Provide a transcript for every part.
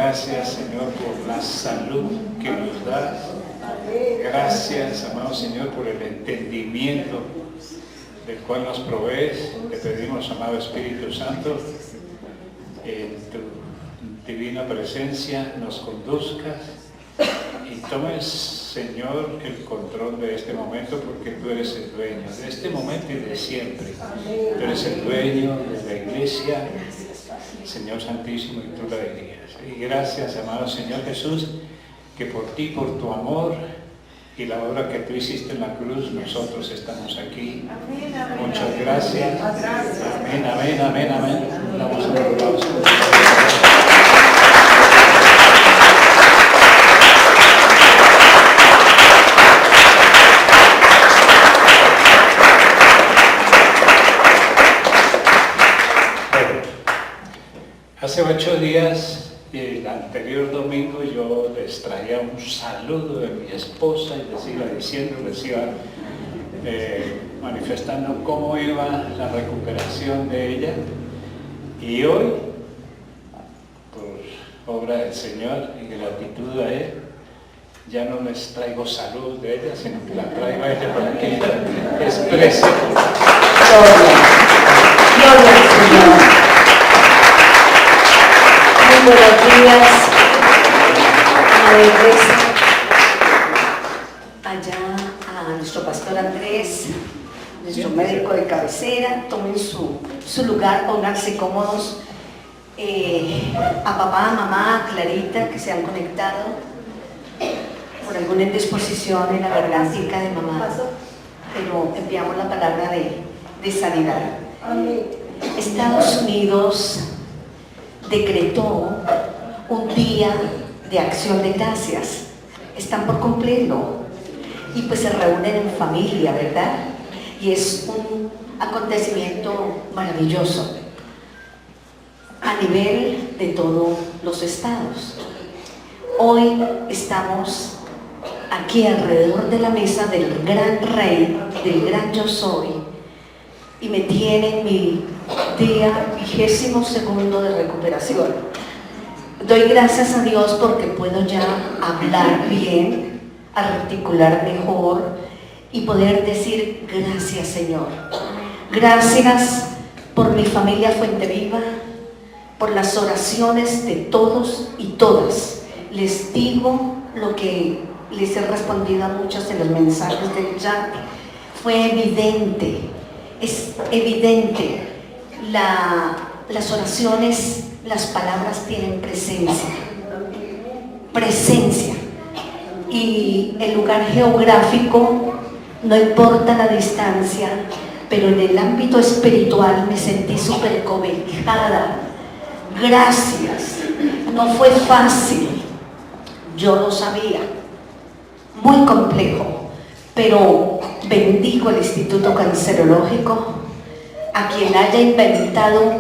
Gracias, Señor, por la salud que nos das. Gracias, amado Señor, por el entendimiento del cual nos provees. Te pedimos, amado Espíritu Santo, en tu divina presencia nos conduzcas y tomes, Señor, el control de este momento, porque tú eres el dueño de este momento y de siempre. Tú eres el dueño de la iglesia, Señor Santísimo, y tú la dirías. Y gracias, amado Señor Jesús, que por ti, por tu amor y la obra que tú hiciste en la cruz, nosotros estamos aquí. Amén, amén. Muchas gracias. Amén, amén, amén, amén. Damos un aplauso. Hace 8 días, el anterior domingo, yo les traía un saludo de mi esposa y les iba manifestando cómo iba la recuperación de ella. Y hoy, por obra del Señor y gratitud a Él, ya no les traigo salud de ella, sino que la traigo a ella para que ella exprese. Gloria al Señor. Buenos días a la iglesia, allá a nuestro pastor Andrés, nuestro médico de cabecera. Tomen su lugar, pónganse cómodos. A papá, a mamá, a Clarita, que se han conectado por alguna indisposición en la gargantica de mamá, pero enviamos la palabra de sanidad. Estados Unidos decretó un día de acción de gracias. Están por cumplirlo y pues se reúnen en familia, ¿verdad? Y es un acontecimiento maravilloso a nivel de todos los estados. Hoy estamos aquí alrededor de la mesa del gran rey, del gran yo soy, y me tiene mi día 22º de recuperación. Doy gracias a Dios porque puedo ya hablar bien, articular mejor y poder decir gracias, Señor. Gracias por mi familia Fuente Viva, por las oraciones de todos y todas. Les digo lo que les he respondido a muchos en los mensajes del chat. Fue evidente, es evidente. Las oraciones, las palabras tienen presencia, y el lugar geográfico, no importa la distancia, pero en el ámbito espiritual me sentí súper cobijada. Gracias, no fue fácil, yo lo sabía, muy complejo, pero bendigo el Instituto Cancerológico, a quien haya inventado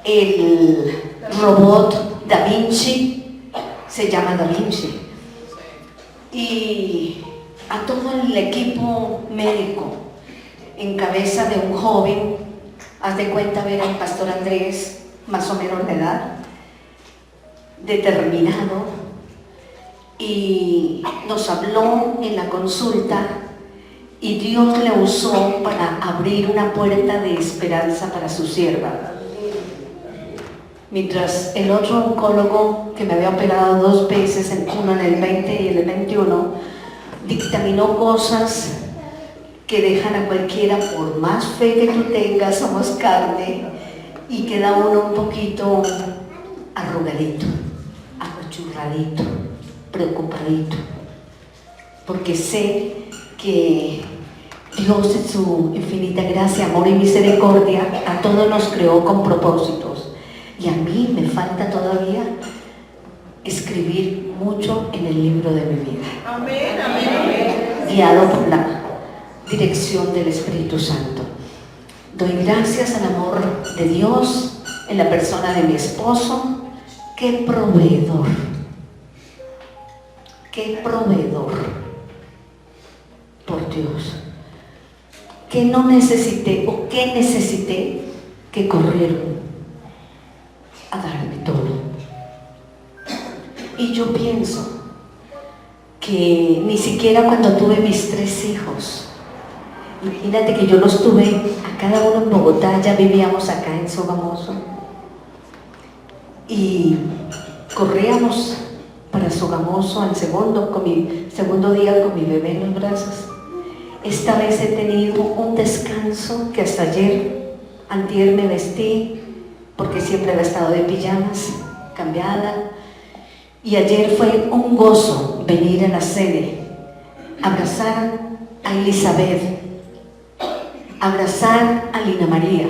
el robot Da Vinci, se llama Da Vinci, y a todo el equipo médico, en cabeza de un joven, haz de cuenta ver al pastor Andrés, más o menos de edad, determinado, y nos habló en la consulta. Y Dios le usó para abrir una puerta de esperanza para su sierva. Mientras el otro oncólogo, que me había operado 2 veces, uno en el 20 y en el 21, dictaminó cosas que dejan a cualquiera, por más fe que tú tengas, somos carne, y queda uno un poquito arrugadito, apachurradito, preocupadito, porque sé que Dios en su infinita gracia, amor y misericordia a todos nos creó con propósitos, y a mí me falta todavía escribir mucho en el libro de mi vida. Amén, amén, amén. Guiado por la dirección del Espíritu Santo. Doy gracias al amor de Dios en la persona de mi esposo. ¡Qué proveedor! ¡Qué proveedor! Por Dios. ¿Qué no necesité o qué necesité que corrieron a darme todo? Y yo pienso que ni siquiera cuando tuve mis 3 hijos, imagínate que yo los tuve a cada uno en Bogotá, ya vivíamos acá en Sogamoso, y corríamos para Sogamoso al segundo día con mi bebé en los brazos. Esta vez he tenido un descanso que hasta antier me vestí, porque siempre había estado de pijamas, cambiada, y ayer fue un gozo venir a la sede, abrazar a Elizabeth, abrazar a Lina María.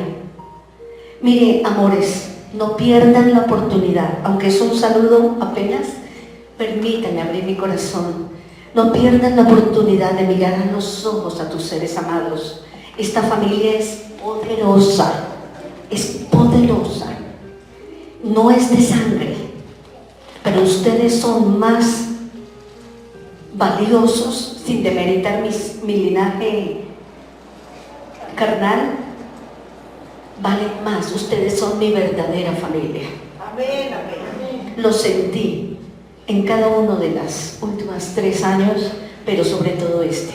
Mire, amores, no pierdan la oportunidad, aunque es un saludo apenas, permítanme abrir mi corazón. No pierdan la oportunidad de mirar a los ojos a tus seres amados. Esta familia es poderosa, no es de sangre, pero ustedes son más valiosos, sin demeritar mi linaje carnal, valen más. Ustedes son mi verdadera familia. Amén, amén. Lo sentí en cada uno de las últimas 3 años, pero sobre todo este.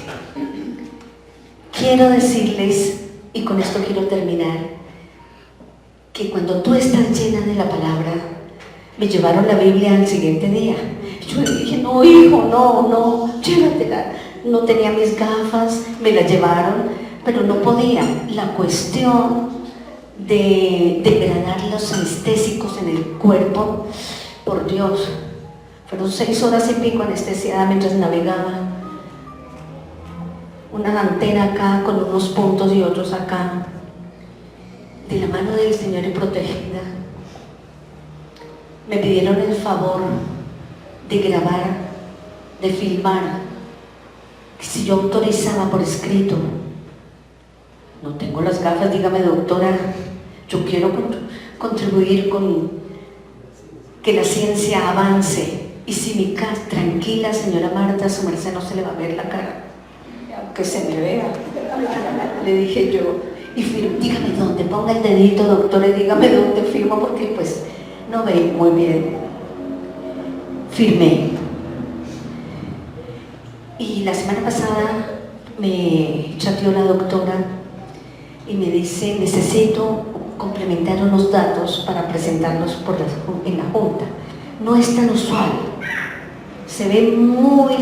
Quiero decirles, y con esto quiero terminar, que cuando tú estás llena de la palabra, me llevaron la Biblia al siguiente día. Yo le dije, no hijo, no, llévatela. No tenía mis gafas, me la llevaron, pero no podía. La cuestión de degradar los anestésicos en el cuerpo, por Dios, fueron 6 horas y pico anestesiada mientras navegaba. Una antena acá con unos puntos y otros acá, de la mano del Señor y protegida. Me pidieron el favor de grabar, de filmar, que si yo autorizaba por escrito. No tengo las gafas, dígame doctora, yo quiero contribuir con que la ciencia avance. Y si mi casa, tranquila señora Marta, a su merced no se le va a ver la cara, aunque se me vea, le dije yo, y dígame dónde, ponga el dedito doctora y dígame dónde firmo, porque pues no veo muy bien. Firmé. Y la semana pasada me chateó la doctora y me dice, necesito complementar unos datos para presentarlos en la junta. No es tan usual, se ve muy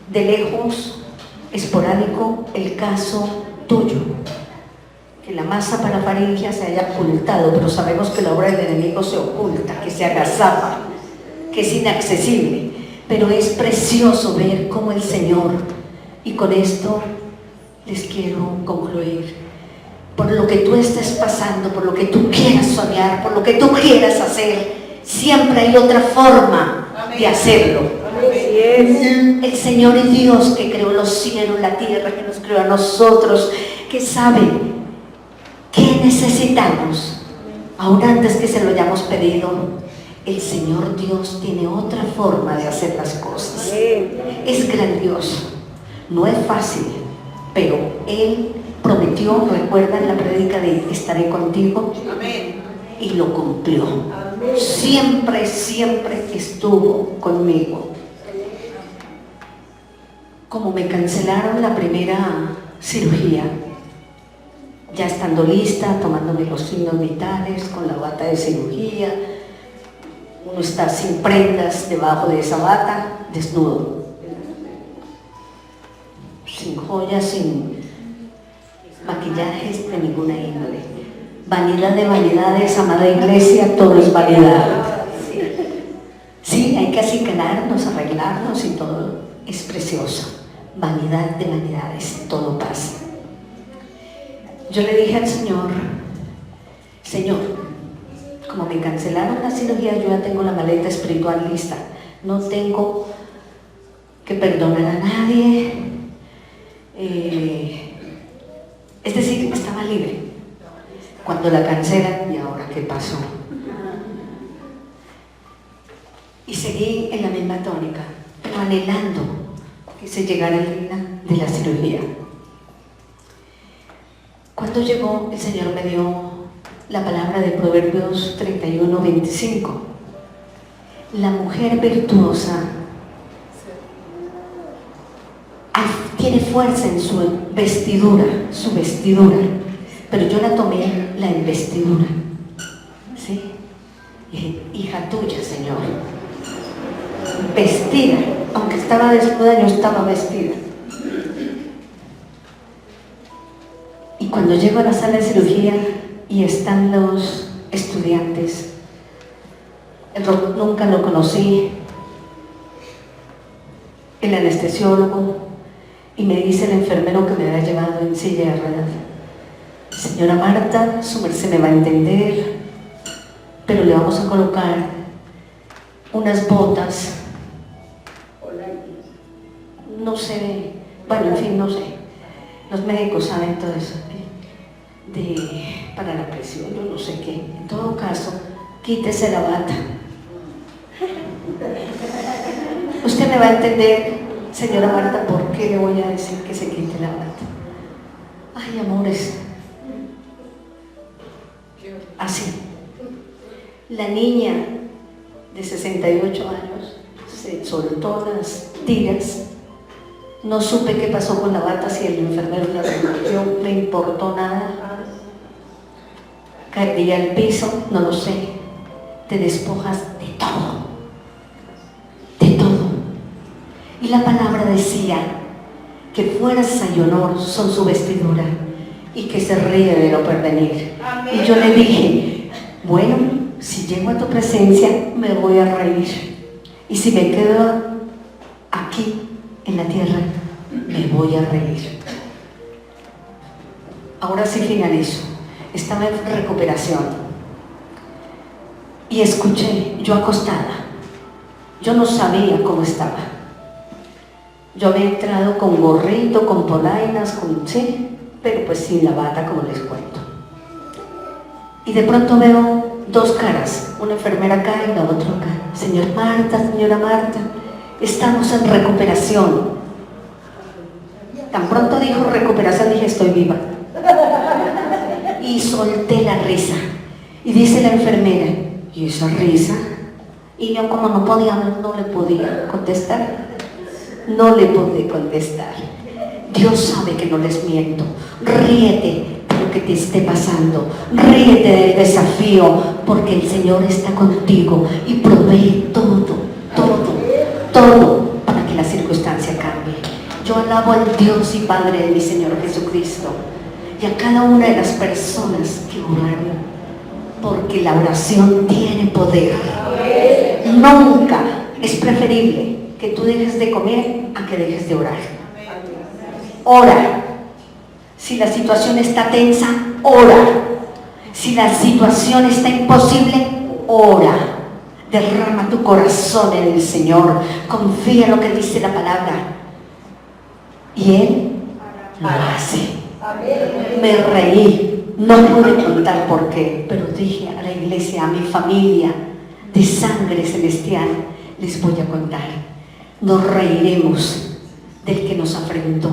de lejos, esporádico el caso tuyo, que la masa parafaringia se haya ocultado, pero sabemos que la obra del enemigo se oculta, que se agazapa, que es inaccesible, pero es precioso ver cómo el Señor, y con esto les quiero concluir, por lo que tú estés pasando, por lo que tú quieras soñar, por lo que tú quieras hacer, siempre hay otra forma de hacerlo. El Señor es Dios que creó los cielos, la tierra, que nos creó a nosotros, que sabe qué necesitamos, aún antes que se lo hayamos pedido. El Señor Dios tiene otra forma de hacer las cosas. Es grandioso, no es fácil, pero Él prometió, recuerdan la prédica de estaré contigo. Amén. Y lo cumplió. Amén. Siempre estuvo conmigo. Como me cancelaron la primera cirugía, ya estando lista, tomándome los signos vitales, con la bata de cirugía, uno está sin prendas debajo de esa bata, desnudo, sin joyas, sin maquillajes de ninguna índole. Vanidad de vanidades, amada iglesia, todo es vanidad. Sí, hay que acicalarnos, arreglarnos y todo es precioso. Vanidad de vanidades, todo pasa. Yo le dije al Señor, Señor, como me cancelaron la cirugía, yo ya tengo la maleta espiritual lista. No tengo que perdonar a nadie. Es decir, estaba libre. Cuando la cancelan, ¿y ahora qué pasó? Y seguí en la misma tónica, pero anhelando que se llegara el día de la cirugía. Cuando llegó, el Señor me dio la palabra de Proverbios 31:25. La mujer virtuosa tiene fuerza en su vestidura, pero yo la tomé la investidura. ¿Sí? Hija tuya, Señor, vestida, aunque estaba desnuda, yo estaba vestida. Y cuando llego a la sala de cirugía y están los estudiantes, nunca lo conocí, el anestesiólogo, y me dice el enfermero que me había llevado en silla de ruedas: señora Marta, su merced me va a entender, pero le vamos a colocar unas botas, no sé, bueno, en fin, no sé, los médicos saben todo eso, para la presión, yo no sé qué. En todo caso, quítese la bata. Usted me va a entender, señora Marta, por qué le voy a decir que se quite la bata. Ay, amores, así. La niña de 68 años se soltó las tiras. No supe qué pasó con la bata, si el enfermero la recogió, me importó nada. Caería al piso, no lo sé. Te despojas de todo, de todo. Y la palabra decía que fuerza y honor son su vestidura y que se ríe de lo porvenir. Y yo le dije: bueno, si llego a tu presencia me voy a reír, y si me quedo aquí en la tierra me voy a reír. Ahora sí finalizo. Estaba en recuperación y escuché, yo acostada, yo no sabía cómo estaba. Yo había entrado con gorrito, con polainas, sí, pero pues sin la bata, como les cuento. Y de pronto veo dos caras, una enfermera acá y la otra acá. Señora Marta, estamos en recuperación. Tan pronto dijo recuperación, dije: estoy viva. Y solté la risa. Y dice la enfermera: ¿y esa risa? Y yo, como no podía hablar, no le podía contestar. No le pude contestar. Dios sabe que no les miento. Ríete de lo que te esté pasando, ríete del desafío, porque el Señor está contigo y provee todo para que la circunstancia cambie. Yo alabo al Dios y Padre de mi Señor Jesucristo y a cada una de las personas que oraron, porque la oración tiene poder. Nunca es preferible que tú dejes de comer a que dejes de orar. Ora. Si la situación está tensa, ora. Si la situación está imposible, ora. Derrama tu corazón en el Señor. Confía en lo que dice la palabra. Y Él lo hace. Me reí. No pude contar por qué, pero dije a la iglesia, a mi familia de sangre celestial, les voy a contar. Nos reiremos del que nos afrentó.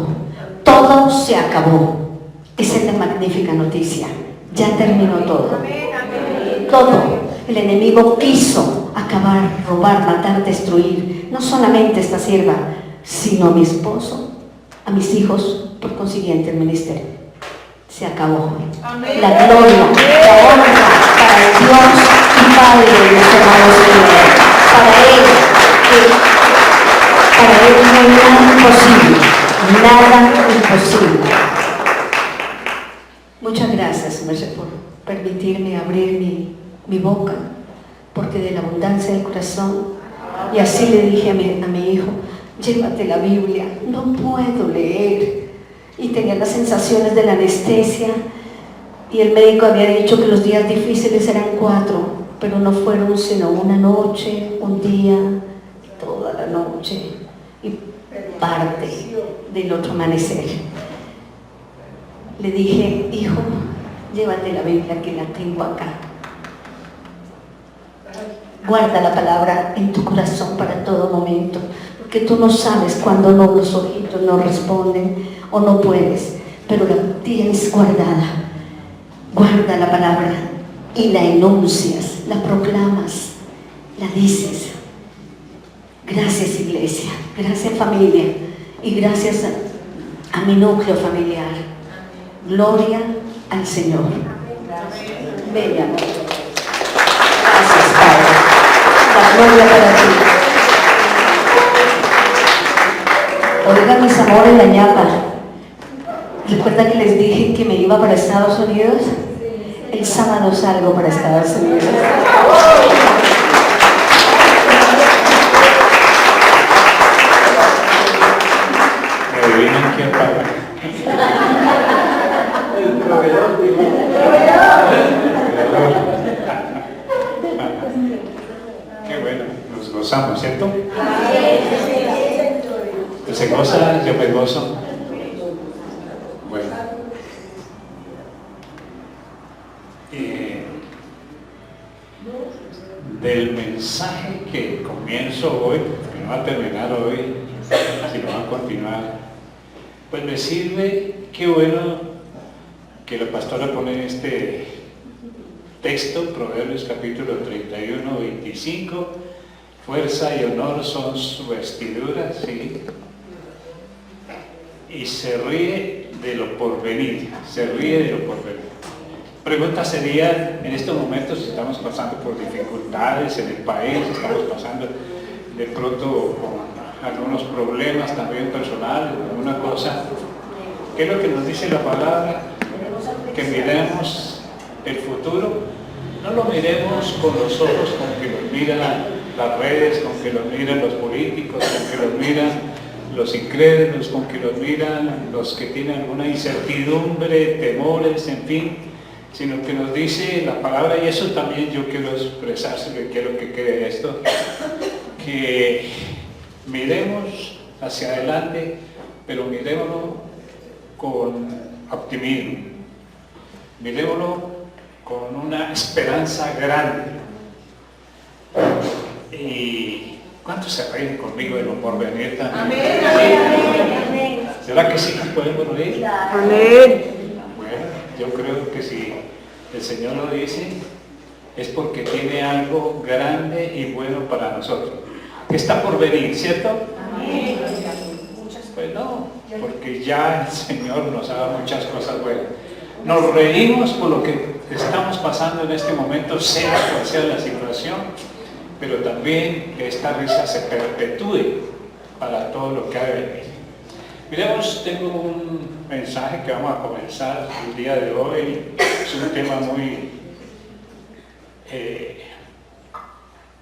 Todo se acabó. Esa es la magnífica noticia. Ya terminó todo. Todo. El enemigo quiso acabar, robar, matar, destruir, no solamente esta sierva, sino a mi esposo, a mis hijos, por consiguiente el ministerio. Se acabó. La gloria, la honra para el Dios y Padre de los hermanos míos. Para Él no hay nada imposible. Nada imposible. Muchas gracias, Merced, por permitirme abrir mi boca, porque de la abundancia del corazón. Y así le dije a mi hijo: llévate la Biblia, no puedo leer. Y tenía las sensaciones de la anestesia, y el médico había dicho que los días difíciles eran 4, pero no fueron sino una noche, un día, toda la noche y parte del otro amanecer. Le dije: hijo, llévate la Biblia, que la tengo acá. Guarda la palabra en tu corazón para todo momento, porque tú no sabes cuándo los ojitos no responden o no puedes, pero la tienes guardada. Guarda la palabra y la enuncias, la proclamas, la dices. Gracias, iglesia, gracias, familia, y gracias a mi núcleo familiar. Gloria al Señor. Ven, mi amor. Gracias, Padre. La gloria para ti. Oigan, mis amores, la ñapa. ¿Recuerdan que les dije que me iba para Estados Unidos? El sábado salgo para Estados Unidos. Adivinen quién paga. El proveedor. Qué bueno, nos gozamos, ¿cierto? ¿Usted se goza? Yo me gozo. Bueno. Del mensaje que comienzo hoy, que no va a terminar hoy, sino va a continuar, pues me sirve, qué bueno que la pastora pone este texto, Proverbios capítulo 31, 25, fuerza y honor son su vestidura, ¿sí? Y se ríe de lo porvenir, se ríe de lo porvenir. Pregunta sería, en estos momentos estamos pasando por dificultades en el país, estamos pasando de pronto con algunos problemas también personales, alguna cosa. ¿Qué es lo que nos dice la palabra? Que miremos el futuro, no lo miremos con los ojos con que nos miran las redes, con que los miran los políticos, con que los miran los incrédulos, con que los miran los que tienen alguna incertidumbre, temores, en fin, sino que nos dice la palabra, y eso también yo quiero expresarse, que quiero que quede esto, que miremos hacia adelante, pero miremoslo con optimismo, miremoslo con una esperanza grande. Y ¿cuántos se ríen conmigo de lo porvenir también? Amén. ¿Será que sí nos podemos reír? Amén. Bueno, yo creo que si el Señor lo dice, es porque tiene algo grande y bueno para nosotros. Está por venir, ¿cierto? Amén. Pues no, porque ya el Señor nos ha dado muchas cosas buenas. Nos reímos por lo que estamos pasando en este momento, sea cual sea la situación, pero también que esta risa se perpetúe para todo lo que ha de venir. Miremos, tengo un mensaje que vamos a comenzar el día de hoy. Es un tema muy...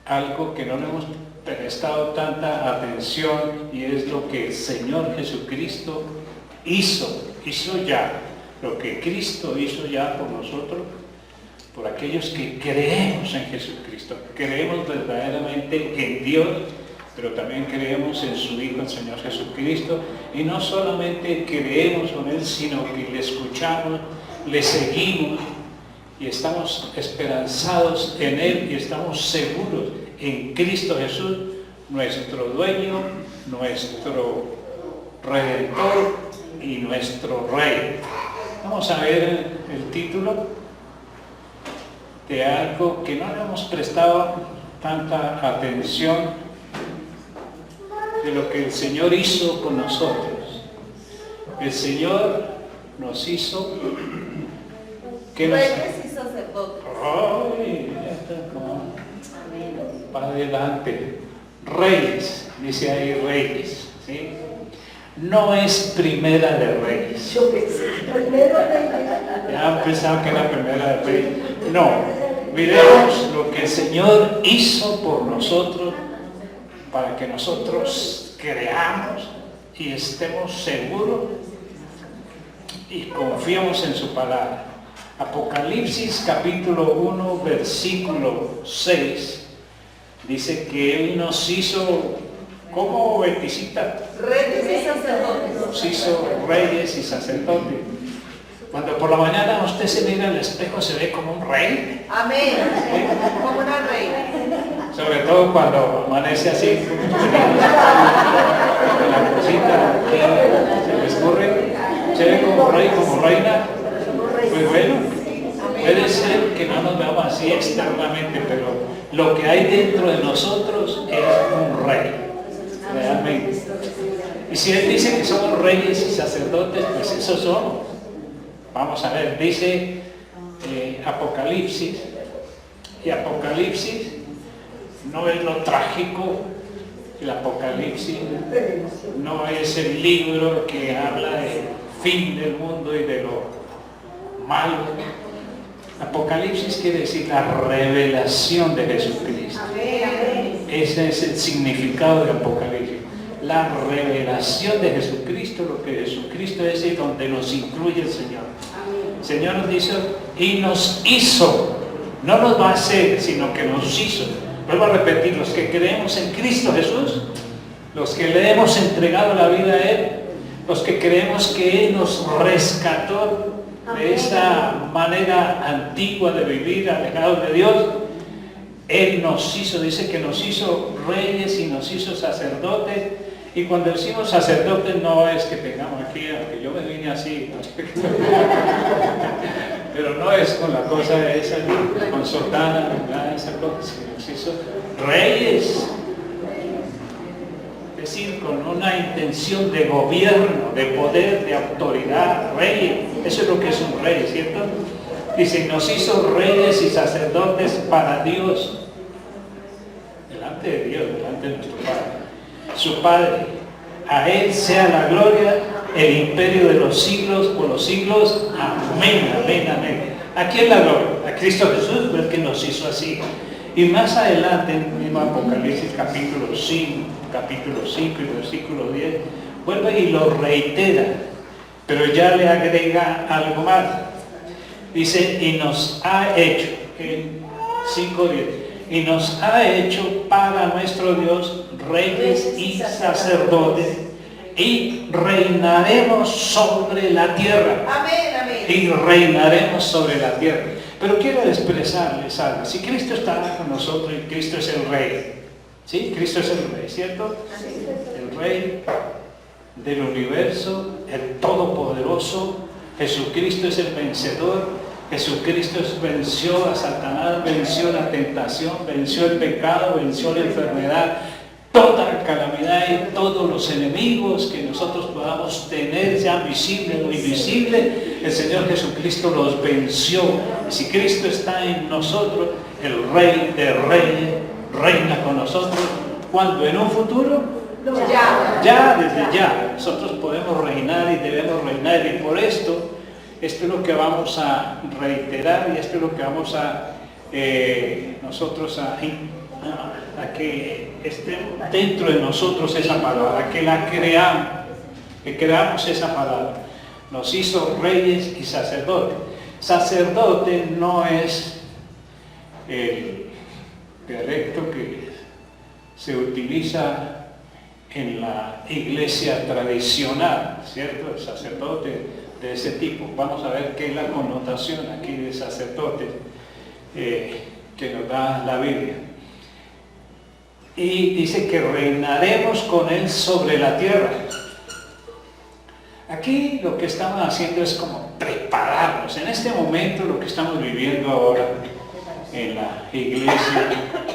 algo que no le hemos prestado tanta atención, y es lo que el Señor Jesucristo hizo ya, lo que Cristo hizo ya por nosotros, por aquellos que creemos en Jesucristo, creemos verdaderamente en Dios, pero también creemos en su Hijo, el Señor Jesucristo, y no solamente creemos en Él, sino que le escuchamos, le seguimos, y estamos esperanzados en Él, y estamos seguros en Cristo Jesús, nuestro dueño, nuestro Redentor y nuestro Rey. Vamos a ver el título de algo que no le hemos prestado tanta atención, de lo que el Señor hizo con nosotros. El Señor nos hizo... ¿Qué nos... Reyes y sacerdotes. ¡Ay! Ya está como... para adelante. Reyes, dice ahí reyes, ¿sí? No es primera de reyes. Yo pensé, primero Ya pensaba que era primera de reyes. No, miremos lo que el Señor hizo por nosotros, para que nosotros creamos y estemos seguros y confiemos en su palabra. Apocalipsis capítulo 1 versículo 6 dice que Él nos hizo, ¿cómo Betisita? Reyes y sacerdotes. Nos hizo reyes y sacerdotes. Cuando por la mañana usted se mira al espejo, se ve como un rey. Amén. Como una reina. Sobre todo cuando amanece así, con la cosita que se le escurre, se ve como rey, como reina. Pues bueno, Puede ser que no nos veamos así externamente, pero lo que hay dentro de nosotros es un rey, realmente. Y si Él dice que somos reyes y sacerdotes, pues eso somos. Vamos a ver, dice Apocalipsis, y Apocalipsis no es lo trágico. El Apocalipsis no es el libro que habla del fin del mundo y de lo malo. Apocalipsis quiere decir la revelación de Jesucristo. Ese es el significado de Apocalipsis. La revelación de Jesucristo, lo que Jesucristo es y donde nos incluye el Señor. El Señor nos dice y nos hizo. No nos va a hacer, sino que nos hizo. Vuelvo a repetir, los que creemos en Cristo Jesús, los que le hemos entregado la vida a Él, los que creemos que Él nos rescató de esa manera antigua de vivir alejados de Dios, Él nos hizo, dice que nos hizo reyes y nos hizo sacerdotes. Y cuando decimos sacerdotes no es que tengamos aquí, aunque yo me vine así, pero no es con la cosa esa, con sotana, esa cosa, sino nos hizo reyes. Es decir, con una intención de gobierno, de poder, de autoridad, reyes. Eso es lo que es un rey, ¿cierto? Dice, nos hizo reyes y sacerdotes para Dios, delante de Dios, delante de nuestro Padre. Su Padre, a Él sea la gloria, el imperio de los siglos por los siglos. Amén, amén, amén. ¿A quién la gloria? A Cristo Jesús, el que nos hizo así. Y más adelante, en el mismo Apocalipsis capítulo 5 y versículo 10, vuelve y lo reitera, pero ya le agrega algo más. Dice, y nos ha hecho, en 5:10, y nos ha hecho para nuestro Dios reyes y sacerdotes, y reinaremos sobre la tierra. Amén, amén. Y reinaremos sobre la tierra. Pero quiero expresarles algo. Si Cristo está con nosotros y Cristo es el Rey, ¿sí? Cristo es el Rey, ¿cierto? El Rey del universo, el Todopoderoso. Jesucristo es el vencedor. Jesucristo venció a Satanás, venció la tentación, venció el pecado, venció la enfermedad, toda calamidad y todos los enemigos que nosotros podamos tener, sea visible o invisible, el Señor Jesucristo los venció. Y si Cristo está en nosotros, el Rey de Reyes reina con nosotros. ¿Cuándo? ¿En un futuro? Ya, desde ya. Nosotros podemos reinar y debemos reinar. Y por esto es lo que vamos a reiterar y esto es lo que vamos a nosotros a que esté dentro de nosotros esa palabra, que la creamos, que creamos esa palabra. Nos hizo reyes y sacerdotes. Sacerdote no es el dialecto que se utiliza en la iglesia tradicional, ¿cierto? El sacerdote de ese tipo. Vamos a ver qué es la connotación aquí de sacerdote que nos da la Biblia. Y dice que reinaremos con Él sobre la tierra. Aquí lo que estamos haciendo es como prepararnos. En este momento lo que estamos viviendo ahora en la iglesia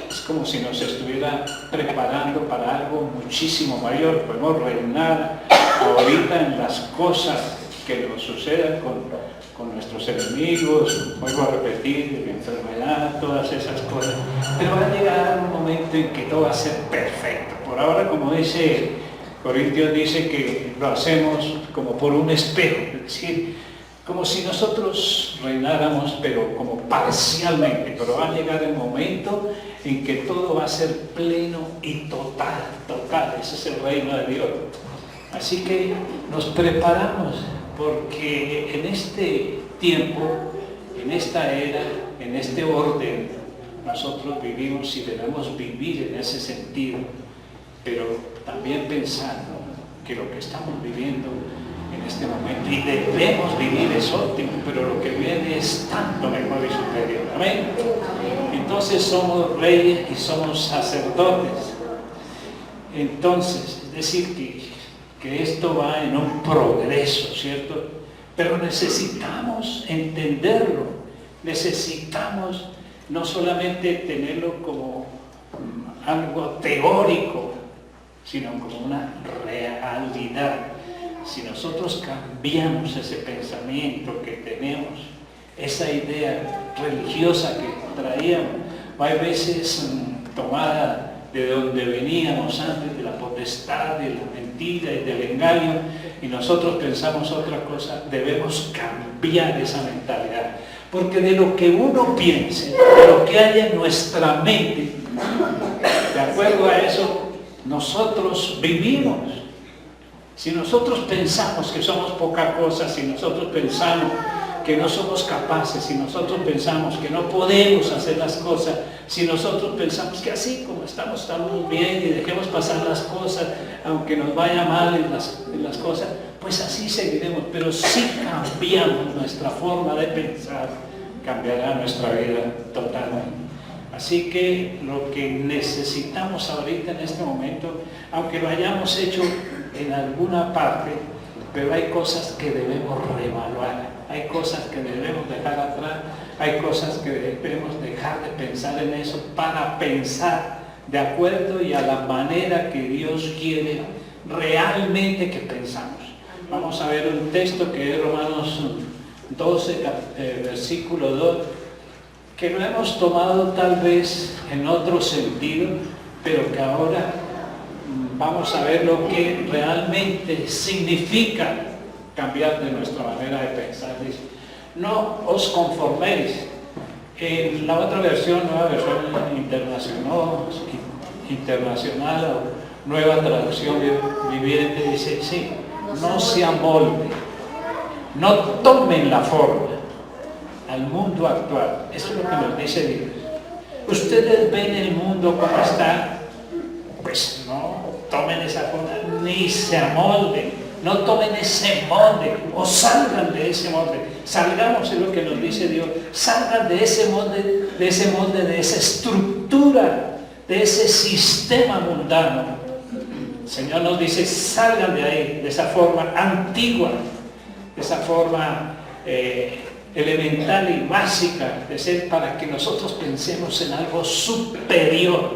es como si nos estuviera preparando para algo muchísimo mayor. Podemos reinar ahorita en las cosas que nos sucedan con nuestros enemigos, vuelvo a repetir, la enfermedad, todas esas cosas. Pero va a llegar un momento en que todo va a ser perfecto. Por ahora, como dice Corintios, dice que lo hacemos como por un espejo, es decir, como si nosotros reináramos, pero como parcialmente. Pero va a llegar el momento en que todo va a ser pleno y total, total. Ese es el reino de Dios. Así que nos preparamos, porque en este tiempo, en esta era, en este orden, nosotros vivimos y debemos vivir en ese sentido, pero también pensando que lo que estamos viviendo en este momento, y debemos vivir, es óptimo, pero lo que viene es tanto mejor y superior. Amén. Entonces somos reyes y somos sacerdotes. Entonces, es decir que esto va en un progreso, ¿cierto? Pero necesitamos entenderlo, Necesitamos no solamente tenerlo como algo teórico, sino como una realidad. Si nosotros cambiamos ese pensamiento que tenemos, esa idea religiosa que traíamos, hay veces tomada de donde veníamos antes, de la potestad, de la mentira y del engaño, y nosotros pensamos otra cosa, debemos cambiar esa mentalidad. Porque de lo que uno piense, de lo que haya en nuestra mente, de acuerdo a eso, nosotros vivimos. Si nosotros pensamos que somos poca cosa, si nosotros pensamos que no somos capaces, si nosotros pensamos que no podemos hacer las cosas, si nosotros pensamos que así como estamos bien y dejemos pasar las cosas, aunque nos vaya mal en las cosas, pues así seguiremos. Pero si cambiamos nuestra forma de pensar, cambiará nuestra vida totalmente. Así que lo que necesitamos ahorita en este momento, aunque lo hayamos hecho en alguna parte, pero hay cosas que debemos reevaluar, hay cosas que debemos dejar atrás, hay cosas que debemos dejar de pensar en eso para pensar de acuerdo y a la manera que Dios quiere realmente que pensamos. Vamos a ver un texto que es Romanos 12, versículo 2, que lo hemos tomado tal vez en otro sentido, pero que ahora vamos a ver lo que realmente significa cambiar de nuestra manera de pensar. Dice, no os conforméis. En la otra versión, nueva versión internacional o nueva traducción viviente, dice, sí, no se amolden, no tomen la forma al mundo actual. Eso es lo que nos dice Dios. Ustedes ven el mundo como está, pues no tomen esa forma, ni se amolden, no tomen ese molde, o salgan de ese molde. Salgamos, es lo que nos dice Dios, salgan de ese molde, de esa estructura, de ese sistema mundano. El Señor nos dice, salgan de ahí, de esa forma antigua, de esa forma elemental y básica de ser, para que nosotros pensemos en algo superior.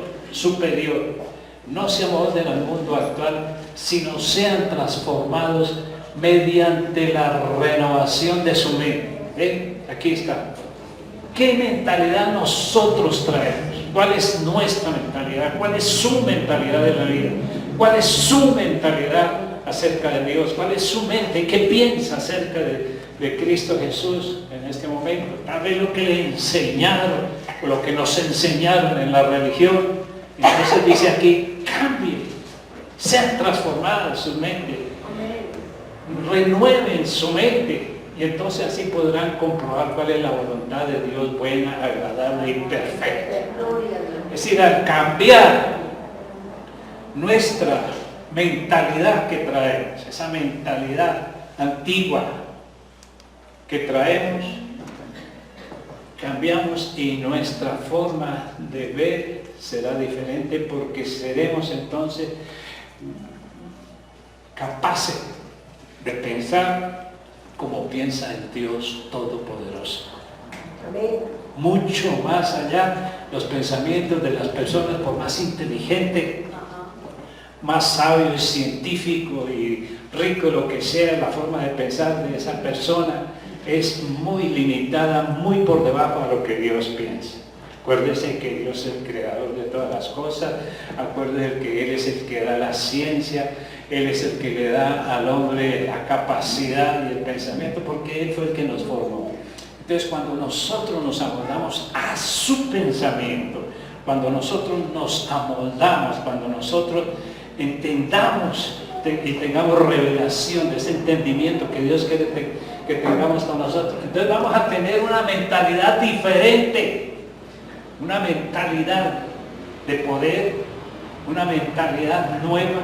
No se amolden al mundo actual, sino sean transformados mediante la renovación de su mente. ¿Ven? Aquí está. ¿Qué mentalidad nosotros traemos? ¿Cuál es nuestra mentalidad? ¿Cuál es su mentalidad de la vida? ¿Cuál es su mentalidad acerca de Dios? ¿Cuál es su mente? ¿Qué piensa acerca de Cristo Jesús en este momento? Tal vez lo que le enseñaron, o lo que nos enseñaron en la religión. Entonces dice aquí, cambien, sean transformadas su mente, renueven su mente, y entonces así podrán comprobar cuál es la voluntad de Dios, buena, agradable y perfecta. Es decir, al cambiar nuestra mentalidad que traemos, esa mentalidad antigua que traemos, cambiamos y nuestra forma de ver será diferente, porque seremos entonces capaces de pensar como piensa el Dios Todopoderoso. Amén. Mucho más allá los pensamientos de las personas, por más inteligente, más sabio y científico y rico lo que sea la forma de pensar de esa persona, es muy limitada, muy por debajo de lo que Dios piensa. Acuérdese que Dios es el creador de todas las cosas, acuérdese que Él es el que da la ciencia, Él es el que le da al hombre la capacidad y el pensamiento, porque Él fue el que nos formó. Entonces, cuando nosotros nos amoldamos a su pensamiento, cuando nosotros nos amoldamos, cuando nosotros entendamos y tengamos revelación de ese entendimiento que Dios quiere que tengamos con nosotros, entonces vamos a tener una mentalidad diferente, una mentalidad de poder, una mentalidad nueva,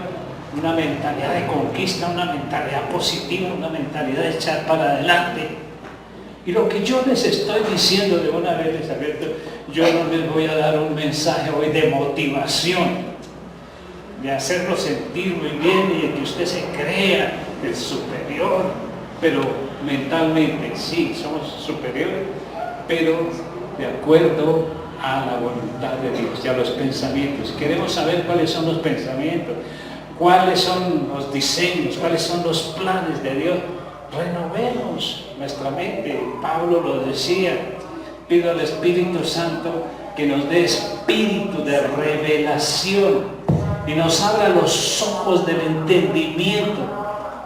una mentalidad de conquista, una mentalidad positiva, una mentalidad de echar para adelante. Y lo que yo les estoy diciendo de una vez, les advierto, yo no les voy a dar un mensaje hoy de motivación, de hacerlo sentir muy bien y de que usted se crea el superior, pero mentalmente sí, somos superiores, pero de acuerdo a la voluntad de Dios y a los pensamientos. Queremos saber cuáles son los pensamientos, cuáles son los diseños, cuáles son los planes de Dios. Renovemos nuestra mente. Pablo lo decía, pido al Espíritu Santo que nos dé espíritu de revelación y nos abra los ojos del entendimiento.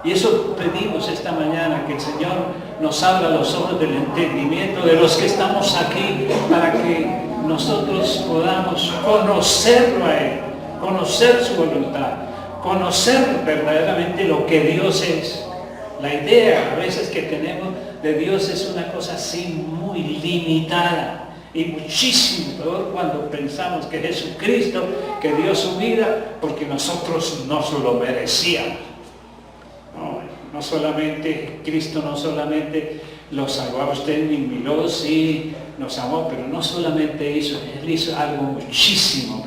Y eso pedimos esta mañana, que el Señor nos abra los ojos del entendimiento de los que estamos aquí, para que nosotros podamos conocerlo a Él, conocer su voluntad, conocer verdaderamente lo que Dios es. La idea a veces que tenemos de Dios es una cosa así muy limitada. Y muchísimo peor cuando pensamos que Jesucristo, que dio su vida porque nosotros no se lo merecíamos. No solamente, Cristo no solamente lo salvó a usted ni miró, sí, nos amó, pero no solamente hizo, Él hizo algo muchísimo.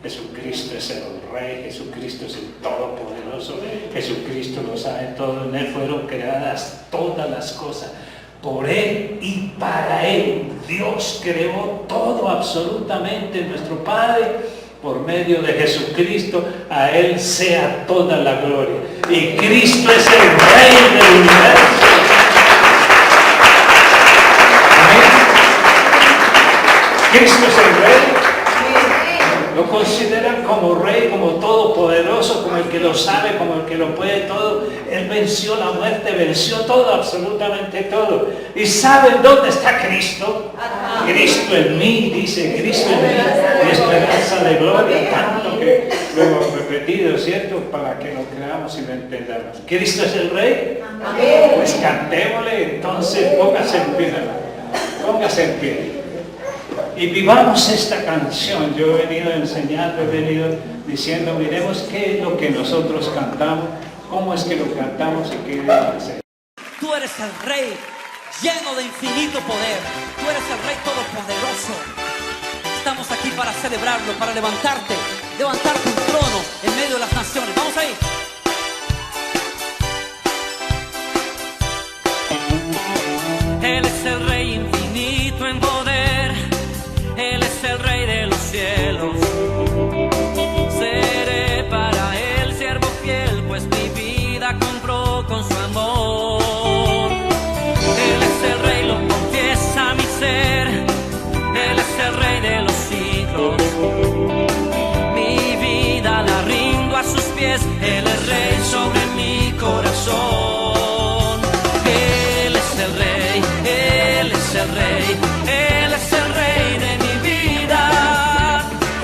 Jesucristo es el Rey, Jesucristo es el Todopoderoso, Jesucristo lo sabe todo, en Él fueron creadas todas las cosas. Por Él y para Él, Dios creó todo absolutamente, nuestro Padre, por medio de Jesucristo, a Él sea toda la gloria. Y Cristo es el Rey del universo. Amén. Cristo es el Rey. Lo consideran como Rey, como todopoderoso, como el que lo sabe, como el que lo puede todo. Él venció la muerte, venció todo, absolutamente todo. ¿Y saben dónde está Cristo? Cristo en mí, dice, Cristo en mí, mi esperanza de gloria, tanto que lo hemos repetido, ¿cierto? Para que lo creamos y lo entendamos. ¿Cristo es el Rey? Pues cantémosle, entonces póngase en pie, póngase en pie. Y vivamos esta canción. Yo he venido enseñando, he venido diciendo, miremos qué es lo que nosotros cantamos, cómo es que lo cantamos y qué debemos hacer. Tú eres el Rey, lleno de infinito poder. Tú eres el Rey todopoderoso. Estamos aquí para celebrarlo, para levantar tu trono en medio de las naciones. Vamos ahí. Él es el Rey infinito en poder. Él es el Rey de los cielos. Seré para Él siervo fiel, pues mi vida compró con su amor. Él es el Rey, lo confiesa mi ser. Él es el Rey de los siglos. Mi vida la rindo a sus pies. Él es Rey sobre mi corazón. Él es el Rey, Él es el Rey. Él es el Rey de mi vida.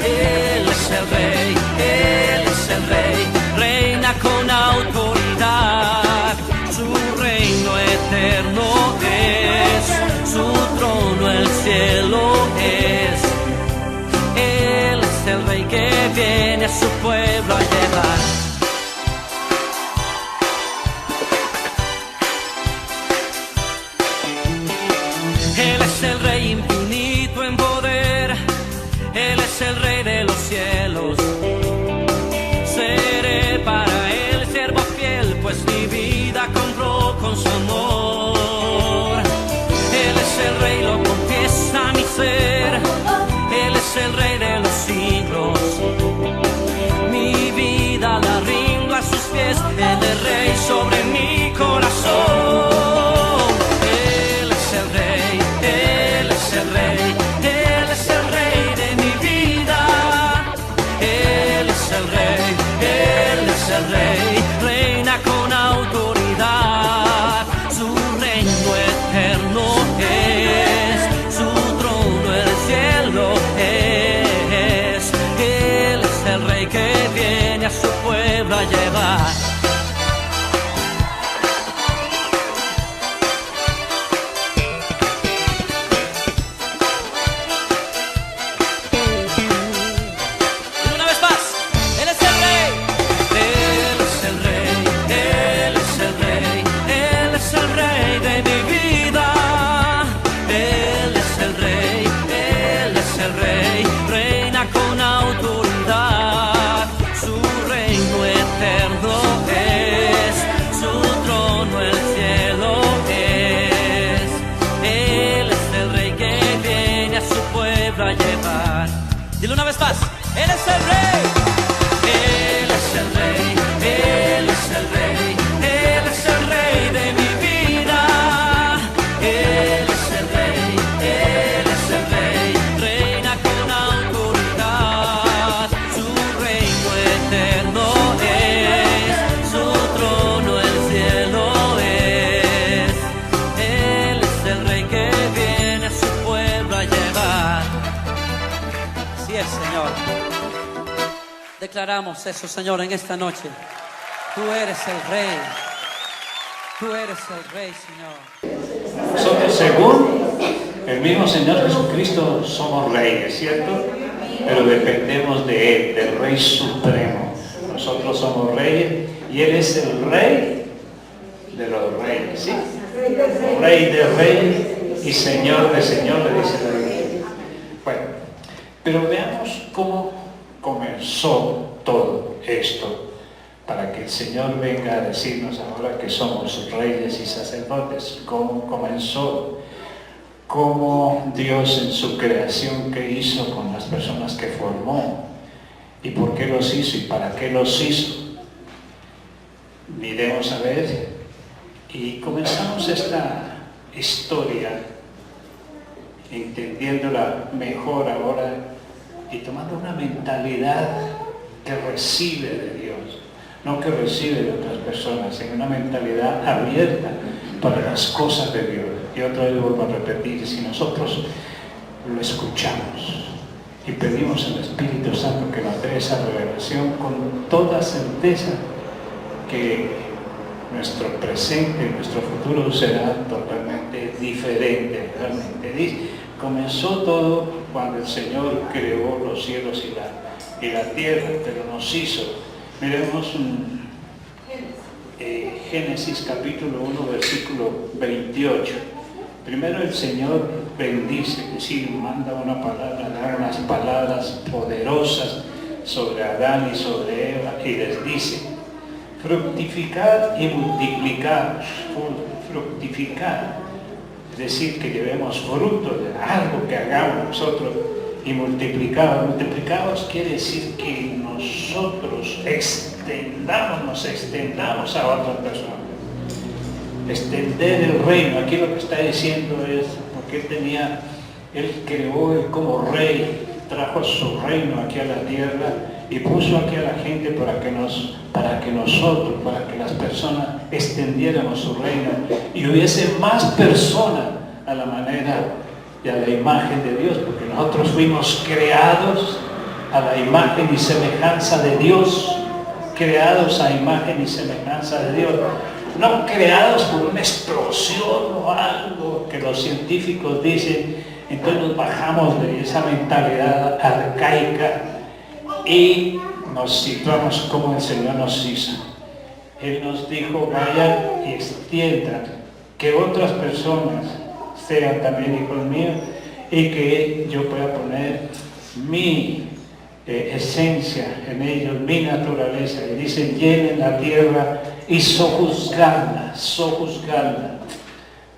Él es el Rey, Él es el Rey. Reina con autoridad. Su reino eterno es. Su trono el cielo es. Él es el Rey que viene a su pueblo a llevar. Él es el Rey infinito en poder. Él es el Rey de los cielos. Seré para Él siervo fiel, pues mi vida compró con su amor. Él es el Rey, lo confiesa mi ser. Él es el Rey de los siglos. Mi vida la rindo a sus pies. Él es Rey sobre mi corazón. Él es el Rey, Él es el Rey. Él es el Rey de mi vida. Él es el Rey, Él es el Rey. Reina con autoridad. Su reino eterno es. Su trono el cielo es. Él es el Rey que viene a su pueblo a llevar. Con autoridad, su reino eterno una vez más. Él es el Rey. Él es el Rey. Él es el Rey. Él es el Rey de mi vida. Él es el Rey. Él es el Rey. Reina con autoridad. Su reino eterno es. Su trono el cielo es. Él es el Rey que viene a su pueblo a llevar. Así es, Señor. Declaramos eso, Señor, en esta noche. Tú eres el Rey. Tú eres el Rey, Señor. Nosotros, según el mismo Señor Jesucristo, somos reyes, ¿cierto? Pero dependemos de Él, del Rey Supremo. Nosotros somos reyes y Él es el Rey de los reyes, ¿sí? Rey de reyes y Señor de señores, dice la Biblia. Bueno, pero veamos cómo comenzó todo esto, para que el Señor venga a decirnos ahora que somos reyes y sacerdotes. ¿Cómo comenzó? ¿Cómo Dios en su creación que hizo con las personas que formó? ¿Y por qué los hizo? ¿Y para qué los hizo? Miremos a ver. Y comenzamos esta historia entendiéndola mejor ahora y tomando una mentalidad que recibe de Dios, no que recibe de otras personas, sino una mentalidad abierta para las cosas de Dios. Y otra vez vuelvo a repetir, si nosotros lo escuchamos y pedimos al Espíritu Santo que nos dé esa revelación, con toda certeza que nuestro presente, nuestro futuro será totalmente diferente. Realmente comenzó todo cuando el Señor creó los cielos y la tierra, pero nos hizo. Miremos Génesis capítulo 1, versículo 28. Primero el Señor bendice, es decir, manda una palabra, da unas palabras poderosas sobre Adán y sobre Eva, y les dice: fructificar y multiplicar. Fructificar, es decir, que llevemos fruto de algo que hagamos nosotros, y multiplicar. Multiplicados quiere decir que nosotros nos extendamos a otras personas. Extender el reino. Aquí lo que está diciendo es, porque él creó él como rey, trajo su reino aquí a la tierra y puso aquí a la gente para que nosotros, para que las personas extendiéramos su reino y hubiese más personas a la manera y a la imagen de Dios, porque nosotros fuimos creados a la imagen y semejanza de Dios, creados a imagen y semejanza de Dios, no creados por una explosión o algo que los científicos dicen. Entonces nos bajamos de esa mentalidad arcaica y nos situamos como el Señor nos hizo. Él nos dijo: vayan y extiendan, que otras personas sean también hijos míos y que yo pueda poner mi esencia en ellos, mi naturaleza. Y dice: llenen la tierra y sojuzgarla.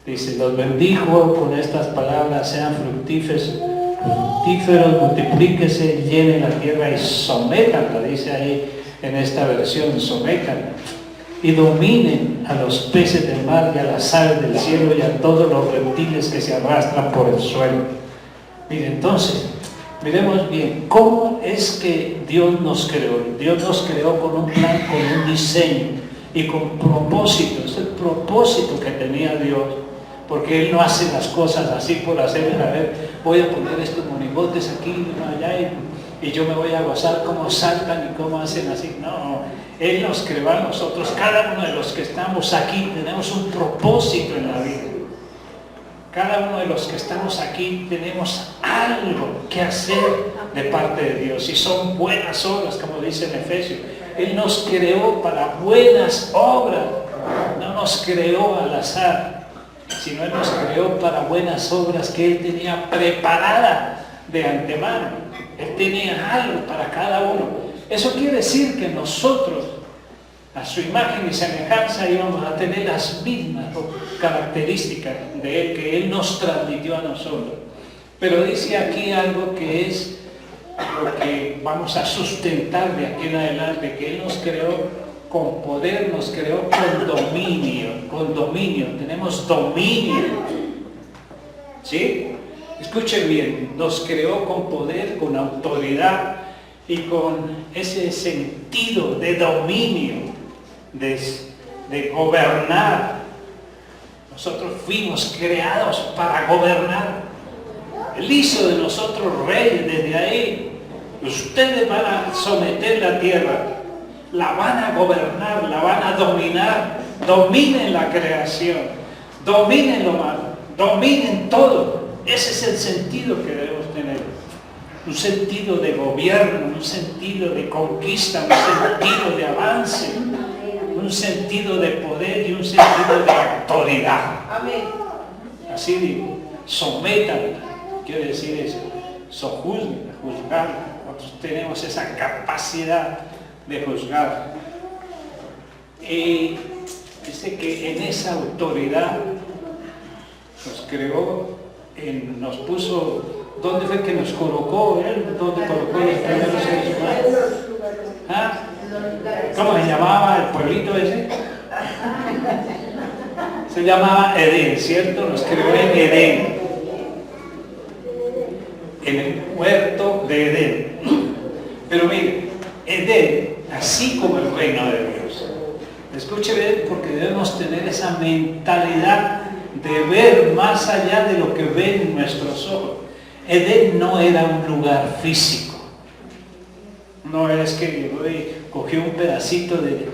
Dice: los bendijo con estas palabras, sean fructíferos, multiplíquese, llenen la tierra y sométanla. Dice ahí en esta versión: sométanla. Y dominen a los peces del mar y a las aves del cielo y a todos los reptiles que se arrastran por el suelo. Mire, entonces, miremos bien, ¿cómo es que Dios nos creó? Dios nos creó con un plan, con un diseño y con propósito. Es el propósito que tenía Dios, porque Él no hace las cosas así por hacer. A ver, voy a poner estos monigotes aquí y allá y yo me voy a gozar cómo saltan y cómo hacen así. No, Él nos creó a nosotros. Cada uno de los que estamos aquí tenemos un propósito en la vida. Cada uno de los que estamos aquí tenemos algo que hacer de parte de Dios. Y son buenas obras, como dice en Efesios. Él nos creó para buenas obras. No nos creó al azar, sino Él nos creó para buenas obras que Él tenía preparada de antemano. Él tenía algo para cada uno. Eso quiere decir que nosotros, a su imagen y semejanza, íbamos a tener las mismas características de Él que Él nos transmitió a nosotros. Pero dice aquí algo que es lo que vamos a sustentar de aquí en adelante, que Él nos creó con poder, nos creó con dominio, tenemos dominio, ¿sí? Escuchen bien, nos creó con poder, con autoridad y con ese sentido de dominio, de gobernar. Nosotros fuimos creados para gobernar. Él hizo de nosotros reyes desde ahí. Ustedes van a someter la tierra, la van a gobernar, la van a dominar. Dominen la creación, dominen lo malo, dominen todo. Ese es el sentido que debemos tener. Un sentido de gobierno, un sentido de conquista, un sentido de avance, un sentido de poder y un sentido de autoridad. Amén. Así digo, sometan, quiere decir eso, sojuzguen, juzgar. Nosotros tenemos esa capacidad de juzgar. Y dice que en esa autoridad nos creó, nos puso, ¿dónde fue que nos colocó Él? ¿Dónde colocó los primeros seres humanos? ¿Ah? ¿Cómo se llamaba el pueblito ese? Se llamaba Edén, ¿cierto? Nos creó en Edén, en el huerto de Edén. Pero mire, Edén, así como el reino de Dios. Escuche bien, porque debemos tener esa mentalidad de ver más allá de lo que ven nuestros ojos. Edén no era un lugar físico. No es que llegó y cogió un pedacito de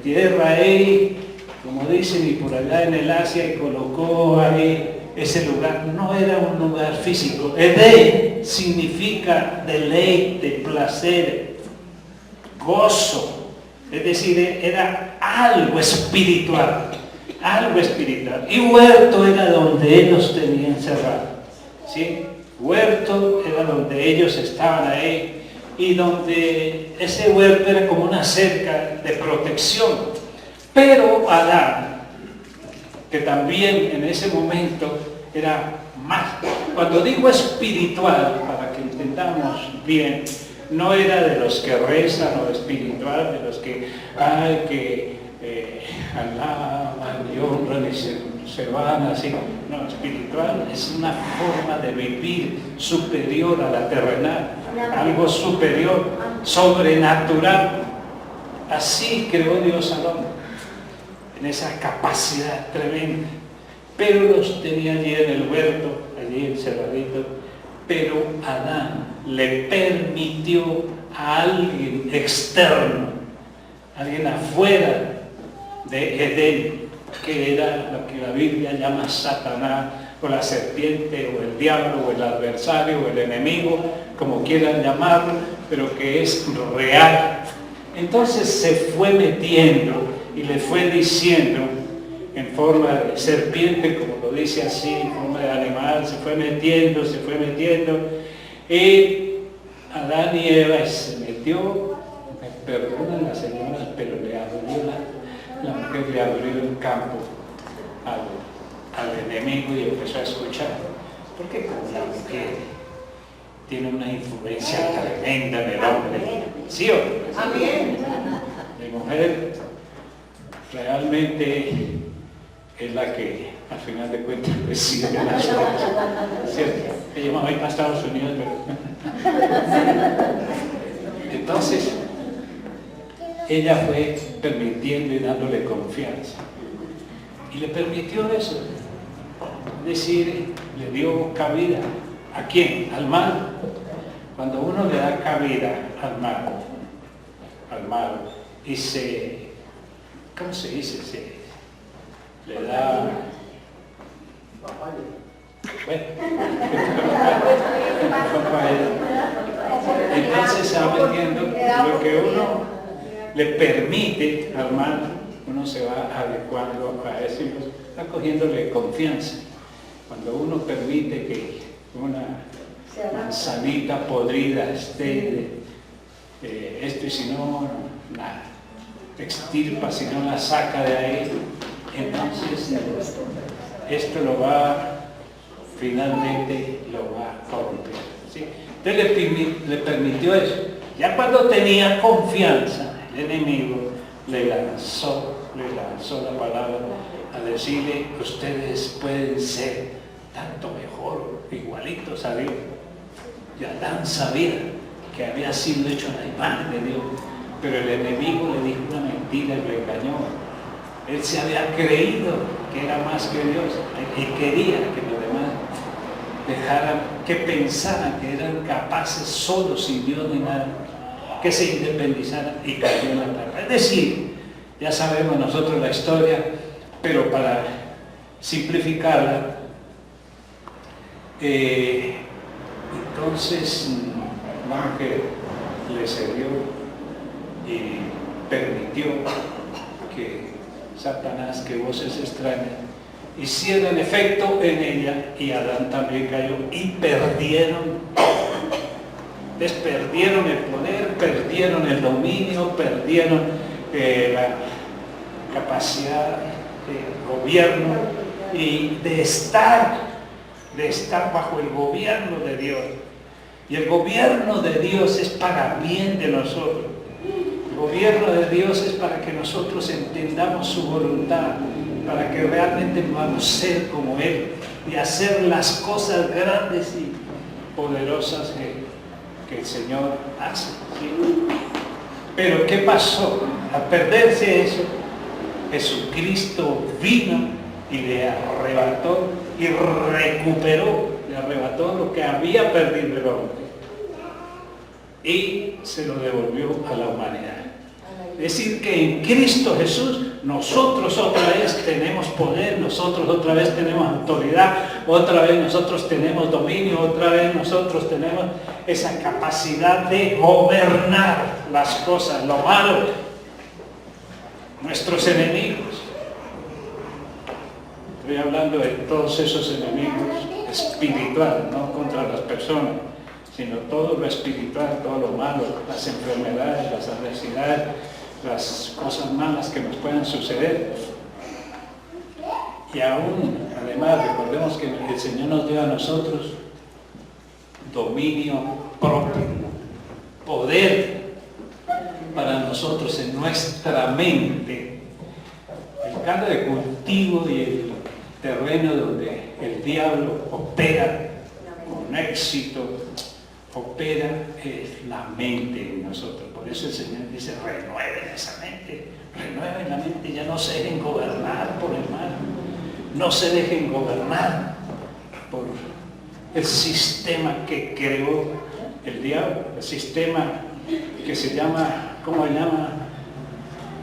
tierra ahí, como dicen, y por allá en el Asia y colocó ahí ese lugar. No era un lugar físico. Edén significa deleite, placer, gozo. Es decir, era algo espiritual. Algo espiritual. Y huerto era donde Él los tenía encerrados. ¿Sí? Huerto era donde ellos estaban ahí. Y donde ese huerto era como una cerca de protección. Pero Adán, que también en ese momento era más, cuando digo espiritual, para que entendamos bien, no era de los que rezan o espiritual, de los que alaban y honran y se van así. No, espiritual es una forma de vivir superior a la terrenal, algo superior, sobrenatural. Así creó Dios al hombre, en esa capacidad tremenda. Pero los tenía allí en el huerto, allí encerradito. Pero Adán le permitió a alguien externo, alguien afuera de Edén, que era lo que la Biblia llama Satanás, o la serpiente, o el diablo, o el adversario, o el enemigo, como quieran llamarlo, pero que es real. Entonces se fue metiendo y le fue diciendo, en forma de serpiente, como lo dice así, en forma de animal, se fue metiendo, y Adán y Eva se metió, me perdonan las señoras, pero le abrió la mujer le abrió el campo al enemigo y empezó a escuchar. Porque como la mujer tiene una influencia tremenda en el hombre, ¿sí o no? Amén. La mujer realmente es la que al final de cuentas decide las cosas, ¿cierto? Ella va a ir a Estados Unidos, pero entonces ella fue permitiendo y dándole confianza y le permitió eso, es decir, le dio cabida. ¿A quién? Al mal. Cuando uno le da cabida al mal y ¿cómo se dice? Le da, bueno, entonces se va metiendo lo que uno le permite al mal, uno se va adecuando a eso y va cogiéndole confianza. Cuando uno permite que una manzanita podrida esté esto, y si no, la extirpa, si no la saca de ahí, entonces finalmente lo va a corromper, ¿sí? Entonces le permitió eso. Ya cuando tenía confianza, el enemigo le lanzó la palabra a decirle, ustedes pueden ser tanto mejor, igualitos a Dios. Y Adán sabía que había sido hecho en la imagen de Dios, pero el enemigo le dijo una mentira y lo engañó. Él se había creído que era más que Dios y quería que los demás dejaran, que pensaran que eran capaces solos, sin Dios ni nada, que se independizaran, y cayó en la trampa. Es decir, ya sabemos nosotros la historia, pero para simplificarla, entonces la mujer le cedió y permitió que Satanás, que voces extrañas, hicieran efecto en ella, y Adán también cayó, y perdieron el poder, perdieron el dominio, perdieron la capacidad de gobierno y de estar bajo el gobierno de Dios. Y el gobierno de Dios es para bien de nosotros. El gobierno de Dios es para que nosotros entendamos su voluntad, para que realmente podamos ser como Él y hacer las cosas grandes y poderosas que el Señor hace, ¿sí? Pero ¿qué pasó? Al perderse eso, Jesucristo vino y le arrebató y recuperó, le arrebató lo que había perdido el hombre y se lo devolvió a la humanidad. Es decir, que en Cristo Jesús nosotros otra vez tenemos poder, nosotros otra vez tenemos autoridad, otra vez nosotros tenemos dominio, otra vez nosotros tenemos esa capacidad de gobernar las cosas, lo malo, nuestros enemigos. Estoy hablando de todos esos enemigos espirituales, no contra las personas, sino todo lo espiritual, todo lo malo, las enfermedades, las adversidades, las cosas malas que nos puedan suceder. Y aún, además, recordemos que el Señor nos dio a nosotros dominio propio, poder para nosotros en nuestra mente. El campo de cultivo y el terreno donde el diablo opera con éxito, opera es la mente en nosotros. Por eso el Señor dice, renueven esa mente, renueven la mente, ya no se dejen gobernar por el mal, no se dejen gobernar por el sistema que creó el diablo, el sistema que se llama, ¿cómo se llama?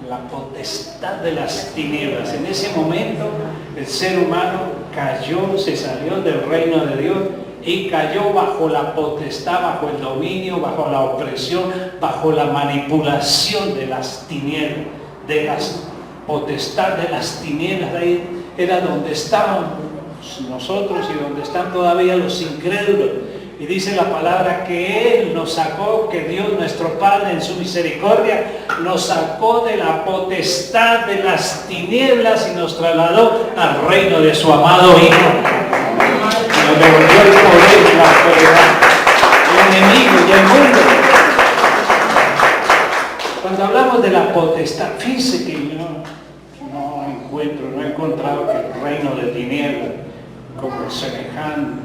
La potestad de las tinieblas. En ese momento el ser humano cayó, se salió del reino de Dios y cayó bajo la potestad, bajo el dominio, bajo la opresión, bajo la manipulación de las tinieblas, de las potestad de las tinieblas. Ahí era donde estábamos nosotros y donde están todavía los incrédulos. Y dice la palabra que Él nos sacó, que Dios nuestro Padre en su misericordia nos sacó de la potestad de las tinieblas y nos trasladó al reino de su amado Hijo. Nos devolvió el poder, la autoridad, el enemigo y el mundo. Cuando hablamos de la potestad, fíjense que yo no he encontrado que el reino de tinieblas como semejante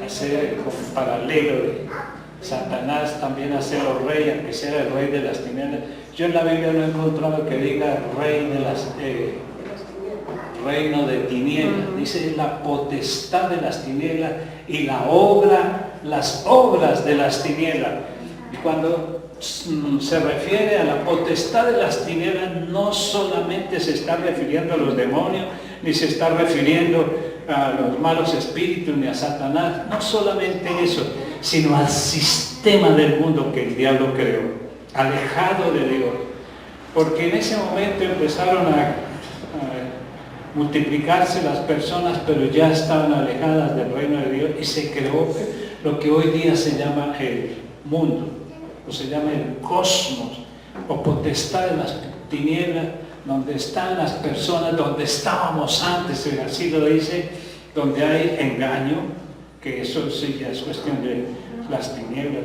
a ser como paralelo de Satanás, también a ser el rey, aunque sea el rey de las tinieblas. Yo en la Biblia no he encontrado que diga rey de las reino de tinieblas, dice la potestad de las tinieblas y las obras de las tinieblas. Y cuando se refiere a la potestad de las tinieblas, no solamente se está refiriendo a los demonios, ni se está refiriendo a los malos espíritus, ni a Satanás, no solamente eso, sino al sistema del mundo que el diablo creó, alejado de Dios. Porque en ese momento empezaron a multiplicarse las personas, pero ya estaban alejadas del reino de Dios y se creó lo que hoy día se llama el mundo, o se llama el cosmos, o potestad de las tinieblas, donde están las personas, donde estábamos antes, así lo dice, donde hay engaño, que eso sí ya es cuestión de las tinieblas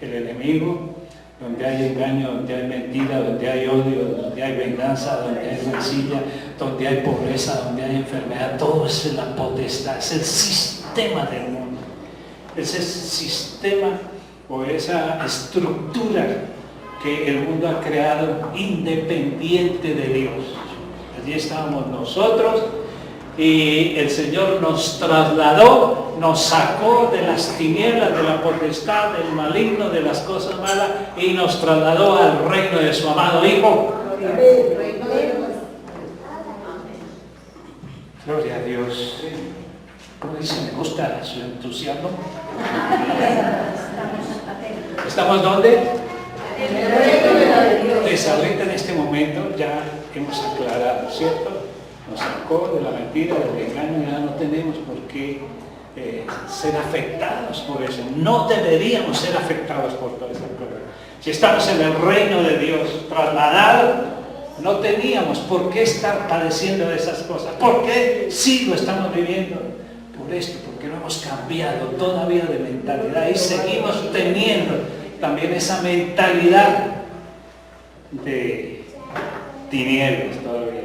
del enemigo, donde hay engaño, donde hay mentira, donde hay odio, donde hay venganza, donde hay rencilla, donde hay pobreza, donde hay enfermedad. Todo es la potestad, es el sistema del mundo, es el sistema o esa estructura que el mundo ha creado independiente de Dios. Allí estábamos nosotros y el Señor nos trasladó, nos sacó de las tinieblas, de la potestad, del maligno, de las cosas malas, y nos trasladó al reino de su amado Hijo. Gloria a Dios. ¿Cómo dice? Me gusta su entusiasmo. ¿Estamos dónde? Pues ahorita en este momento ya hemos aclarado, ¿cierto? Nos sacó de la mentira, del engaño, ya no tenemos por qué ser afectados por eso. No deberíamos ser afectados por toda esa cosa. Si estamos en el reino de Dios, trasladados, no teníamos por qué estar padeciendo de esas cosas. ¿Por qué sí lo estamos viviendo? Por esto, porque no hemos cambiado todavía de mentalidad y seguimos teniendo también esa mentalidad de tinieblas todavía.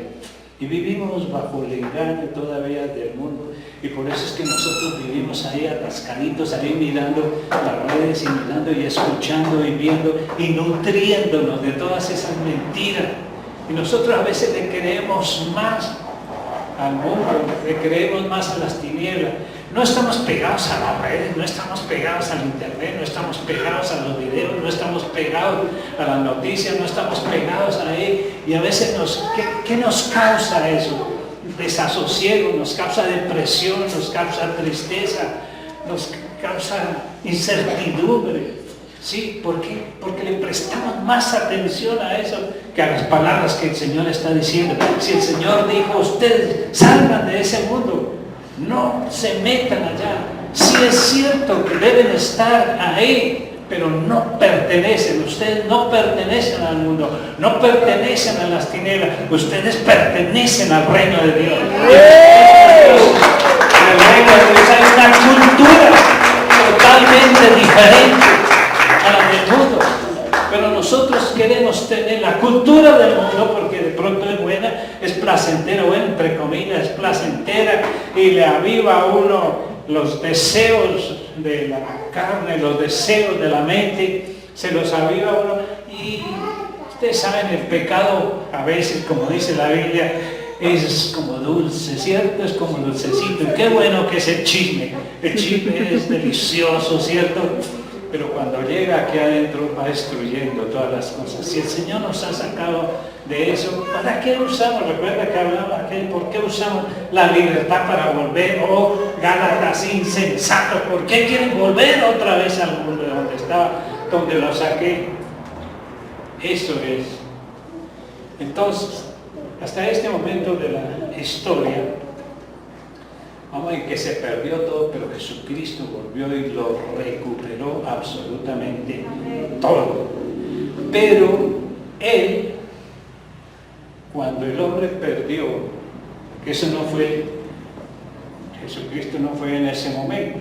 Y vivimos bajo el engaño todavía del mundo. Y por eso es que nosotros vivimos ahí atascaditos, ahí mirando las redes y mirando y escuchando y viendo y nutriéndonos de todas esas mentiras. Y nosotros a veces le creemos más al mundo, le creemos más a las tinieblas. No estamos pegados a las redes, no estamos pegados al internet, no estamos pegados a los videos, no estamos pegados a las noticias, no estamos pegados a ahí. Y a veces ¿qué nos causa eso? Desasosiego, nos causa depresión, nos causa tristeza, nos causa incertidumbre. ¿Sí? ¿Por qué? Porque le prestamos más atención a eso que a las palabras que el Señor está diciendo. Si el Señor dijo, ustedes salgan de ese mundo, no se metan allá. Sí es cierto que deben estar ahí, pero no pertenecen. Ustedes no pertenecen al mundo, no pertenecen a las tinieblas. Ustedes pertenecen al reino de Dios. En el reino de Dios hay una cultura totalmente diferente a la del mundo. Pero nosotros queremos tener la cultura del mundo porque de pronto es buena, es placentera, bueno, entre comillas, es placentera y le aviva a uno los deseos de la carne, los deseos de la mente, se los aviva a uno. Y ustedes saben, el pecado a veces, como dice la Biblia, es como dulce, ¿cierto? Es como dulcecito. Y qué bueno que es el chisme es delicioso, ¿cierto? Pero cuando llega aquí adentro va destruyendo todas las cosas. Si el Señor nos ha sacado de eso, ¿para qué usamos? Recuerda que hablaba aquel, ¿por qué usamos la libertad para volver? Oh, Gálatas insensatos, ¿por qué quieren volver otra vez al mundo de donde estaba, donde lo saqué? Eso es. Entonces, hasta este momento de la historia, vamos, en que se perdió todo, pero Jesucristo volvió y lo recuperó absolutamente todo. Pero Él, cuando el hombre perdió, que eso no fue, Jesucristo no fue en ese momento,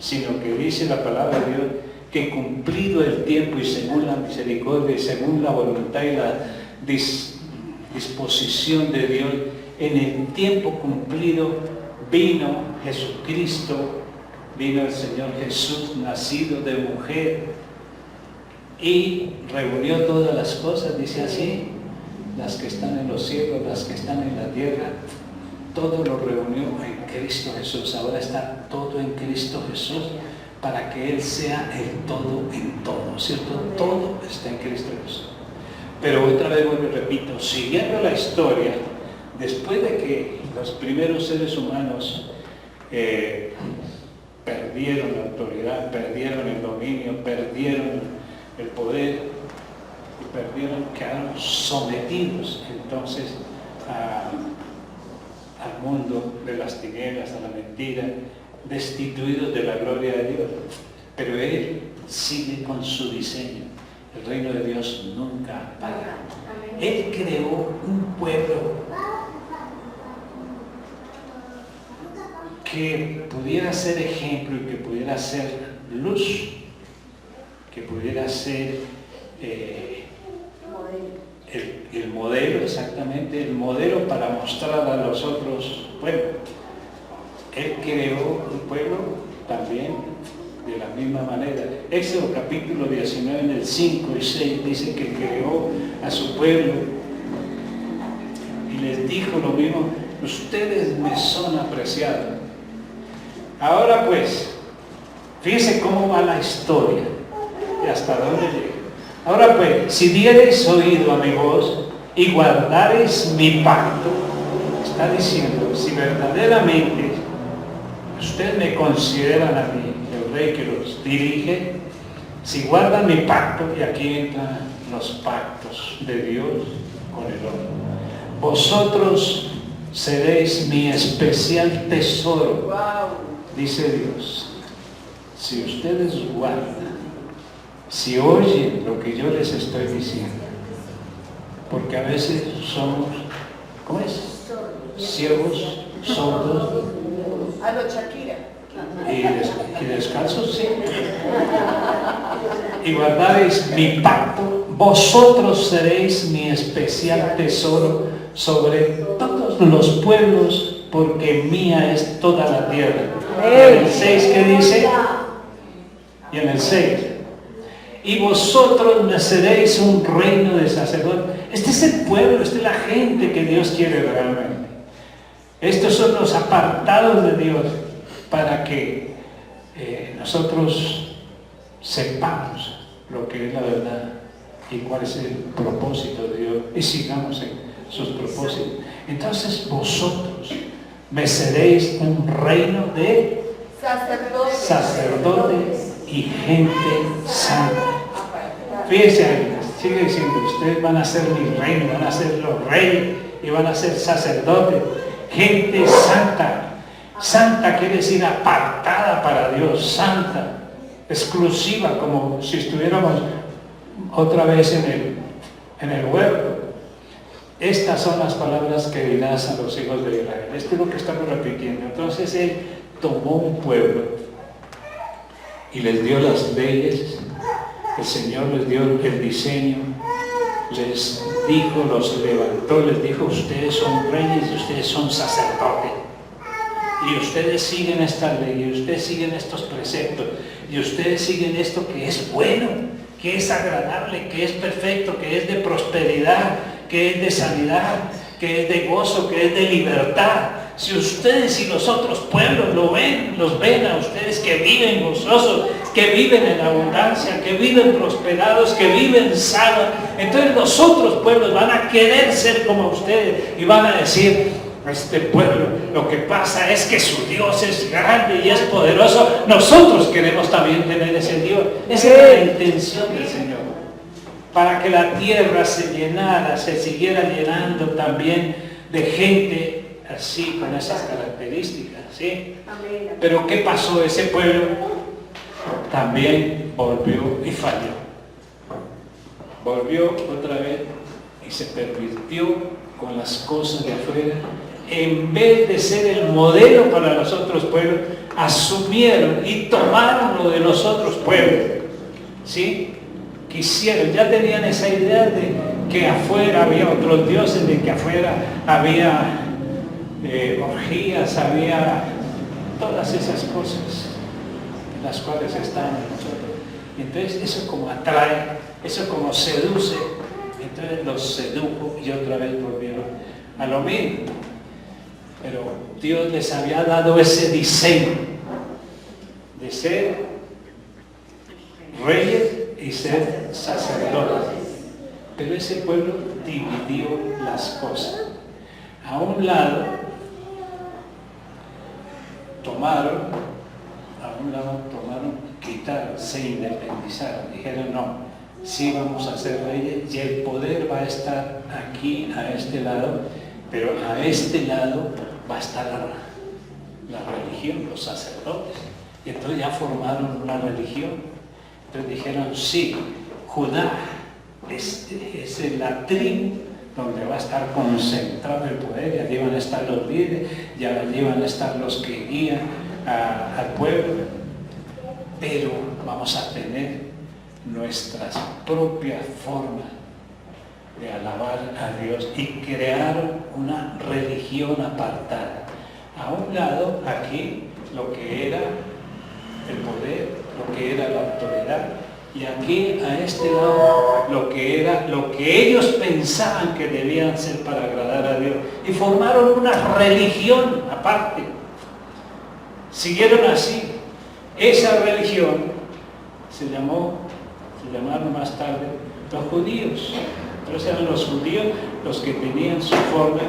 sino que dice la palabra de Dios, que cumplido el tiempo y según la misericordia y según la voluntad y la disposición de Dios, en el tiempo cumplido, vino Jesucristo, vino el Señor Jesús, nacido de mujer, y reunió todas las cosas, dice así, las que están en los cielos, las que están en la tierra, todo lo reunió en Cristo Jesús. Ahora está todo en Cristo Jesús, para que Él sea el todo en todo, ¿cierto? Todo está en Cristo Jesús. Pero otra vez vuelvo y repito, siguiendo la historia, después de que los primeros seres humanos perdieron la autoridad, perdieron el dominio, perdieron el poder, quedaron sometidos entonces al mundo de las tinieblas, a la mentira, destituidos de la gloria de Dios. Pero Él sigue con su diseño. El reino de Dios nunca para. Él creó un pueblo que pudiera ser ejemplo y que pudiera ser luz, que pudiera ser el modelo, exactamente, el modelo para mostrar a los otros pueblos. Él creó un pueblo también de la misma manera. Éxodo capítulo 19 en el 5 y 6 dice que creó a su pueblo y les dijo lo mismo: ustedes me son apreciados. Ahora pues, fíjense cómo va la historia y hasta dónde llega. Ahora pues, si diereis oído a mi voz y guardareis mi pacto, está diciendo, si verdaderamente ustedes me consideran a mí, el rey que los dirige, si guardan mi pacto, y aquí entran los pactos de Dios con el hombre, vosotros seréis mi especial tesoro, dice Dios. Si ustedes guardan, si oyen lo que yo les estoy diciendo, porque a veces somos, ¿cómo es? Ciegos, sordos A los Shakira. y descalzos, sí. Y guardaréis mi pacto, vosotros seréis mi especial tesoro sobre todos los pueblos, porque mía es toda la tierra. Y en el 6, ¿qué dice? Y en el 6, y vosotros me seréis un reino de sacerdotes. Este es el pueblo, esta es la gente que Dios quiere realmente. Estos son los apartados de Dios para que nosotros sepamos lo que es la verdad y cuál es el propósito de Dios y sigamos en sus propósitos. Entonces vosotros me seréis un reino de sacerdotes y gente santa. Fíjense ahí, sigue diciendo, ustedes van a ser mi reino, van a ser los reyes y van a ser sacerdotes, gente santa. Santa quiere decir apartada para Dios, santa, exclusiva, como si estuviéramos otra vez en el huerto. Estas son las palabras que dirás a los hijos de Israel. Esto es lo que estamos repitiendo. Entonces Él tomó un pueblo y les dio las leyes. El Señor les dio el diseño, les dijo, los levantó, les dijo, ustedes son reyes y ustedes son sacerdotes. Y ustedes siguen esta ley, y ustedes siguen estos preceptos, y ustedes siguen esto que es bueno, que es agradable, que es perfecto, que es de prosperidad, que es de sanidad, que es de gozo, que es de libertad. Si ustedes y los otros pueblos los ven a ustedes que viven gozosos, que viven en abundancia, que viven prosperados, que viven sanos, entonces los otros pueblos van a querer ser como ustedes y van a decir, este pueblo, lo que pasa es que su Dios es grande y es poderoso, nosotros queremos también tener ese Dios. Esa es la intención del Señor, para que la tierra se llenara, se siguiera llenando también de gente así, con esas características, ¿sí? Pero ¿qué pasó? Ese pueblo también volvió y falló. Volvió otra vez y se pervirtió con las cosas de afuera. En vez de ser el modelo para los otros pueblos, asumieron y tomaron lo de los otros pueblos, ¿sí? Quisieron, ya tenían esa idea de que afuera había otros dioses, de que afuera había orgías, había todas esas cosas en las cuales están nosotros. Entonces eso como atrae, eso como seduce, entonces los sedujo y otra vez volvieron a lo mismo. Pero Dios les había dado ese diseño de ser reyes y ser sacerdotes. Pero ese pueblo dividió las cosas. A un lado tomaron, quitaron, se independizaron, dijeron no, sí vamos a ser reyes y el poder va a estar aquí, a este lado, pero a este lado va a estar la religión, los sacerdotes. Y entonces ya formaron una religión. Entonces dijeron, sí, Judá es la tribu donde va a estar concentrado el poder, y allí van a estar los líderes, y allí van a estar los que guían al pueblo, pero vamos a tener nuestras propias formas de alabar a Dios, y crearon una religión apartada. A un lado, aquí, lo que era el poder, lo que era la autoridad, y aquí, a este lado, lo que era lo que ellos pensaban que debían ser para agradar a Dios. Y formaron una religión aparte. Siguieron así. Esa religión se llamaron más tarde los judíos. Entonces eran los judíos los que tenían su forma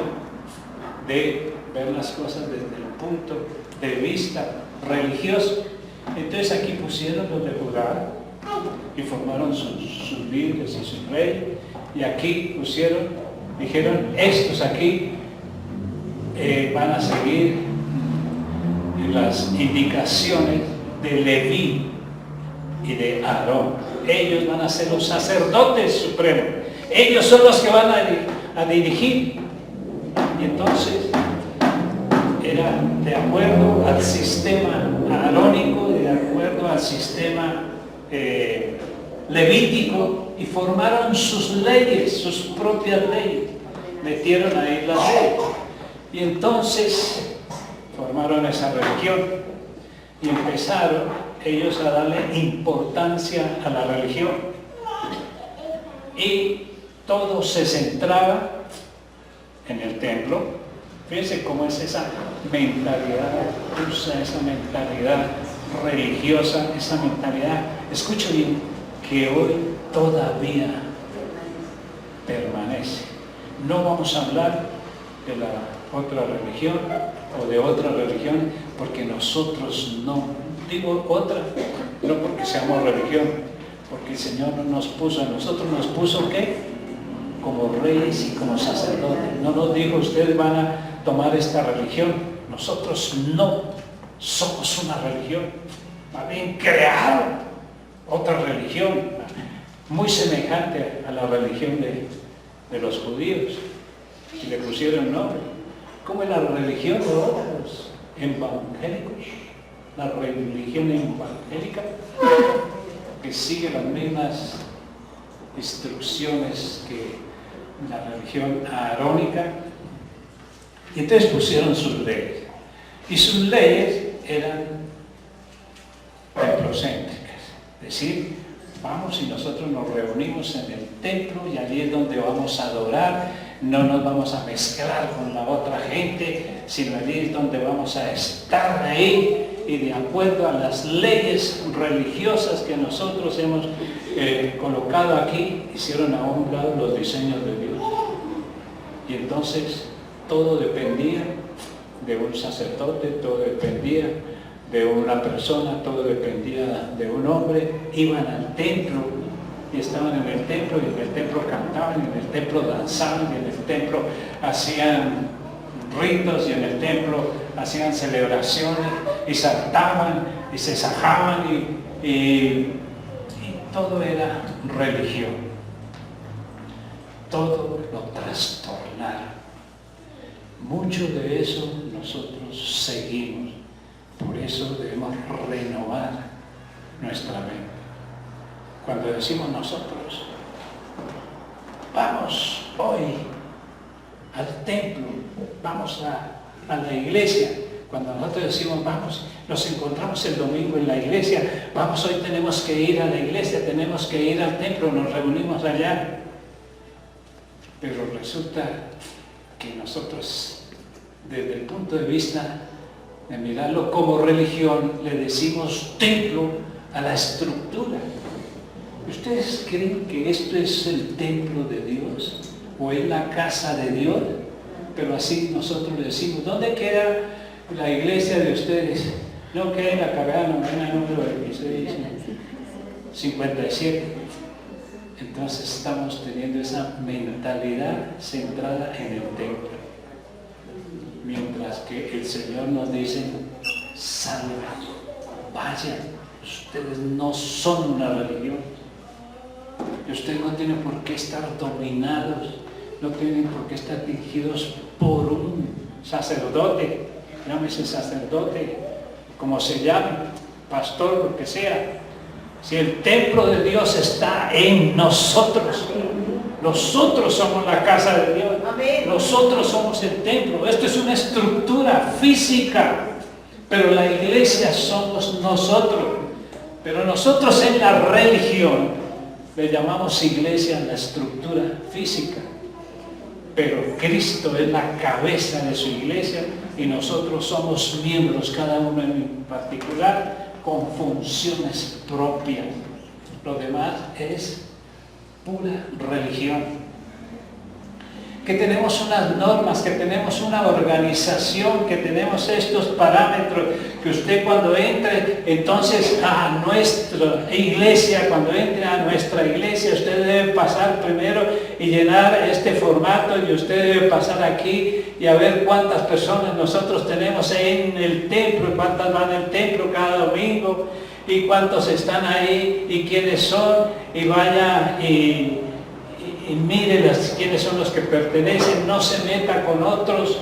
de ver las cosas desde el punto de vista religioso. Entonces aquí pusieron los de Judá y formaron sus líderes y su rey, y aquí dijeron, estos aquí van a seguir las indicaciones de Leví y de Aarón. Ellos van a ser los sacerdotes supremos, ellos son los que van a dirigir. Y entonces era de acuerdo al sistema arónico, de acuerdo al sistema levítico, y formaron sus leyes, sus propias leyes, metieron ahí las leyes, y entonces formaron esa religión y empezaron ellos a darle importancia a la religión, y todo se centraba en el templo. Fíjense cómo es esa mentalidad rusa, esa mentalidad religiosa, esa mentalidad, escuchen bien, que hoy todavía permanece. No vamos a hablar de la otra religión o de otra religión, porque nosotros no, digo otra, no porque seamos religión, porque el Señor no nos puso, a nosotros nos puso ¿qué? Como reyes y como sacerdotes. No nos dijo, ustedes van a tomar esta religión. Nosotros no somos una religión, más bien crearon otra religión muy semejante a la religión de los judíos, y le pusieron nombre. ¿Cómo es la religión de los evangélicos? La religión evangélica, que sigue las mismas instrucciones que la religión arónica. Y entonces pusieron sus leyes, y sus leyes eran templocéntricas, es decir, vamos y nosotros nos reunimos en el templo, y allí es donde vamos a adorar, no nos vamos a mezclar con la otra gente, sino allí es donde vamos a estar ahí, y de acuerdo a las leyes religiosas que nosotros hemos colocado aquí, hicieron a un lado los diseños de Dios. Y entonces todo dependía de un sacerdote, todo dependía de una persona, todo dependía de un hombre. Iban al templo y estaban en el templo, y en el templo cantaban, y en el templo danzaban, y en el templo hacían ritos, y en el templo hacían celebraciones, y saltaban, y se sajaban, y todo era religión. Todo lo trastornaron. Mucho de eso nosotros seguimos. Por eso debemos renovar nuestra mente. Cuando decimos nosotros, vamos hoy al templo, vamos a la iglesia. Cuando nosotros decimos vamos, nos encontramos el domingo en la iglesia, vamos, hoy tenemos que ir a la iglesia, tenemos que ir al templo, nos reunimos allá. Pero resulta que nosotros, desde el punto de vista de mirarlo como religión, le decimos templo a la estructura. ¿Ustedes creen que esto es el templo de Dios? ¿O es la casa de Dios? Pero así nosotros le decimos, ¿dónde queda la iglesia de ustedes? No, queda en la carrera novena número 56. Entonces estamos teniendo esa mentalidad centrada en el templo. Mientras que el Señor nos dice, salgan, vayan, ustedes no son una religión. Y ustedes no tienen por qué estar dominados no tienen por qué estar dirigidos por un sacerdote, llámese sacerdote, como se llame, pastor, lo que sea. Si el templo de Dios está en nosotros, nosotros somos la casa de Dios, nosotros somos el templo. Esto es una estructura física, pero la iglesia somos nosotros. Pero nosotros en la religión le llamamos iglesia a la estructura física, pero Cristo es la cabeza de su iglesia y nosotros somos miembros, cada uno en particular, con funciones propias. Lo demás es pura religión. Que tenemos unas normas, que tenemos una organización, que tenemos estos parámetros, que usted cuando entre entonces a nuestra iglesia, cuando entre a nuestra iglesia, usted debe pasar primero y llenar este formato, y usted debe pasar aquí y a ver cuántas personas nosotros tenemos en el templo, y cuántas van al templo cada domingo, y cuántos están ahí, y quiénes son, y vaya y mire quiénes son los que pertenecen, no se meta con otros,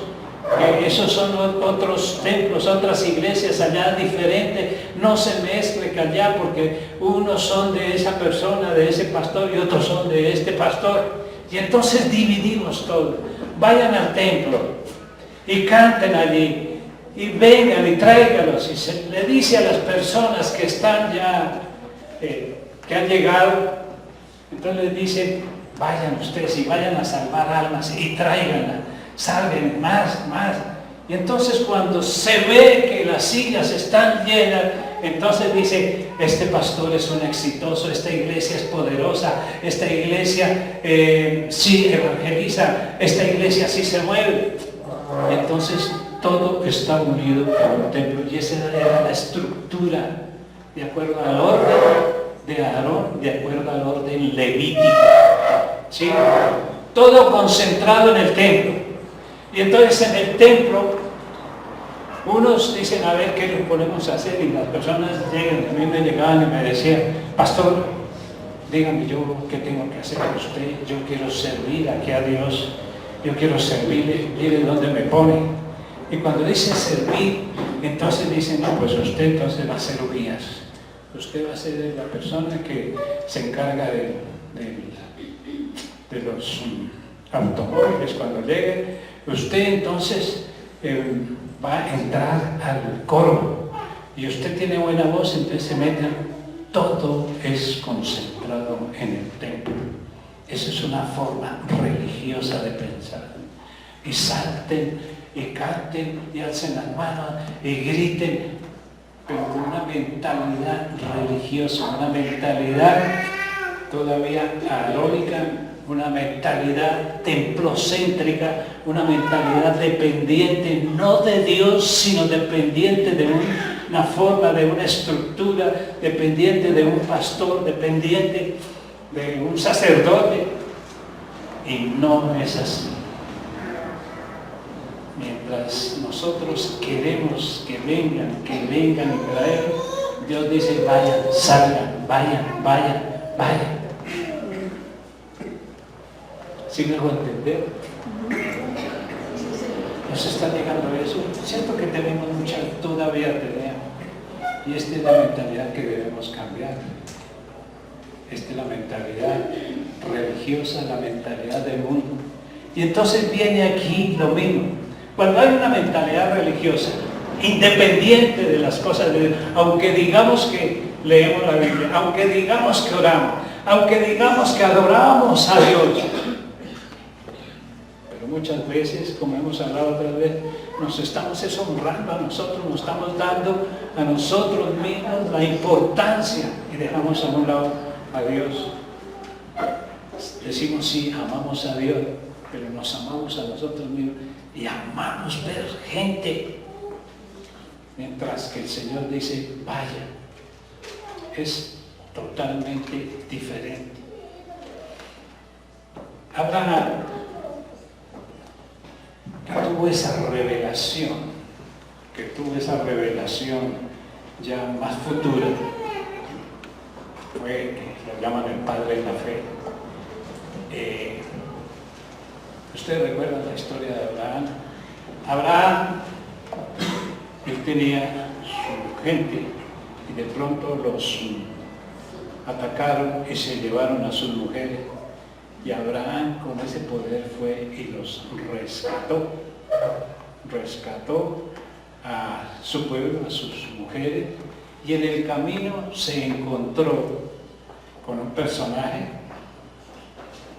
esos son otros templos, otras iglesias allá diferentes, no se mezcle allá porque unos son de esa persona, de ese pastor, y otros son de este pastor, y entonces dividimos todo. Vayan al templo y canten allí, y vengan y tráigalos, y se le dice a las personas que están ya, que han llegado, entonces les dicen: vayan ustedes y vayan a salvar almas y tráiganla, salven más. Y entonces cuando se ve que las sillas están llenas, entonces dice: este pastor es un exitoso, esta iglesia es poderosa, esta iglesia sí evangeliza, esta iglesia sí se mueve. Entonces todo está unido por un templo, y esa era la estructura, de acuerdo al orden de Aarón, de acuerdo al orden levítico. ¿Sí? Todo concentrado en el templo. Y entonces en el templo unos dicen: a ver, ¿qué le podemos hacer? Y las personas llegan, a mí me llegaban y me decían: pastor, dígame yo qué tengo que hacer con usted, yo quiero servir aquí a Dios, yo quiero servirle, mire dónde me pone. Y cuando dicen servir, entonces dicen: no, pues usted entonces va a ser guías, usted va a ser la persona que se encarga de los automóviles cuando lleguen, usted entonces va a entrar al coro, y usted tiene buena voz, entonces se mete. Todo es concentrado en el templo. Esa es una forma religiosa de pensar. Y salten, y canten, y alcen las manos, y griten, pero con una mentalidad religiosa, una mentalidad todavía arónica, una mentalidad templocéntrica, una mentalidad dependiente no de Dios, sino dependiente de una forma, de una estructura, dependiente de un pastor, dependiente de un sacerdote. Y no es así. Mientras nosotros queremos que vengan y traer, Dios dice: vayan, salgan, vayan. ¿Sí me hago entender? Nos está llegando eso. Siento que tenemos todavía tenemos. Y esta es la mentalidad que debemos cambiar. Esta es la mentalidad religiosa, la mentalidad del mundo. Y entonces viene aquí lo mismo. Cuando hay una mentalidad religiosa, independiente de las cosas de Dios, aunque digamos que leemos la Biblia, aunque digamos que oramos, aunque digamos que adoramos a Dios, pero muchas veces, como hemos hablado otra vez, nos estamos honrando a nosotros, nos estamos dando a nosotros mismos la importancia y dejamos a un lado a Dios. Decimos: sí, amamos a Dios, pero nos amamos a nosotros mismos y amamos ver gente, mientras que el Señor dice: vaya. Es totalmente diferente. Abraham tuvo esa revelación ya más futura. Lo llaman el padre de la fe. Ustedes recuerdan la historia de Abraham. Abraham, él tenía su gente y de pronto los atacaron y se llevaron a sus mujeres. Y Abraham con ese poder fue y los rescató. Rescató a su pueblo, a sus mujeres, y en el camino se encontró con un personaje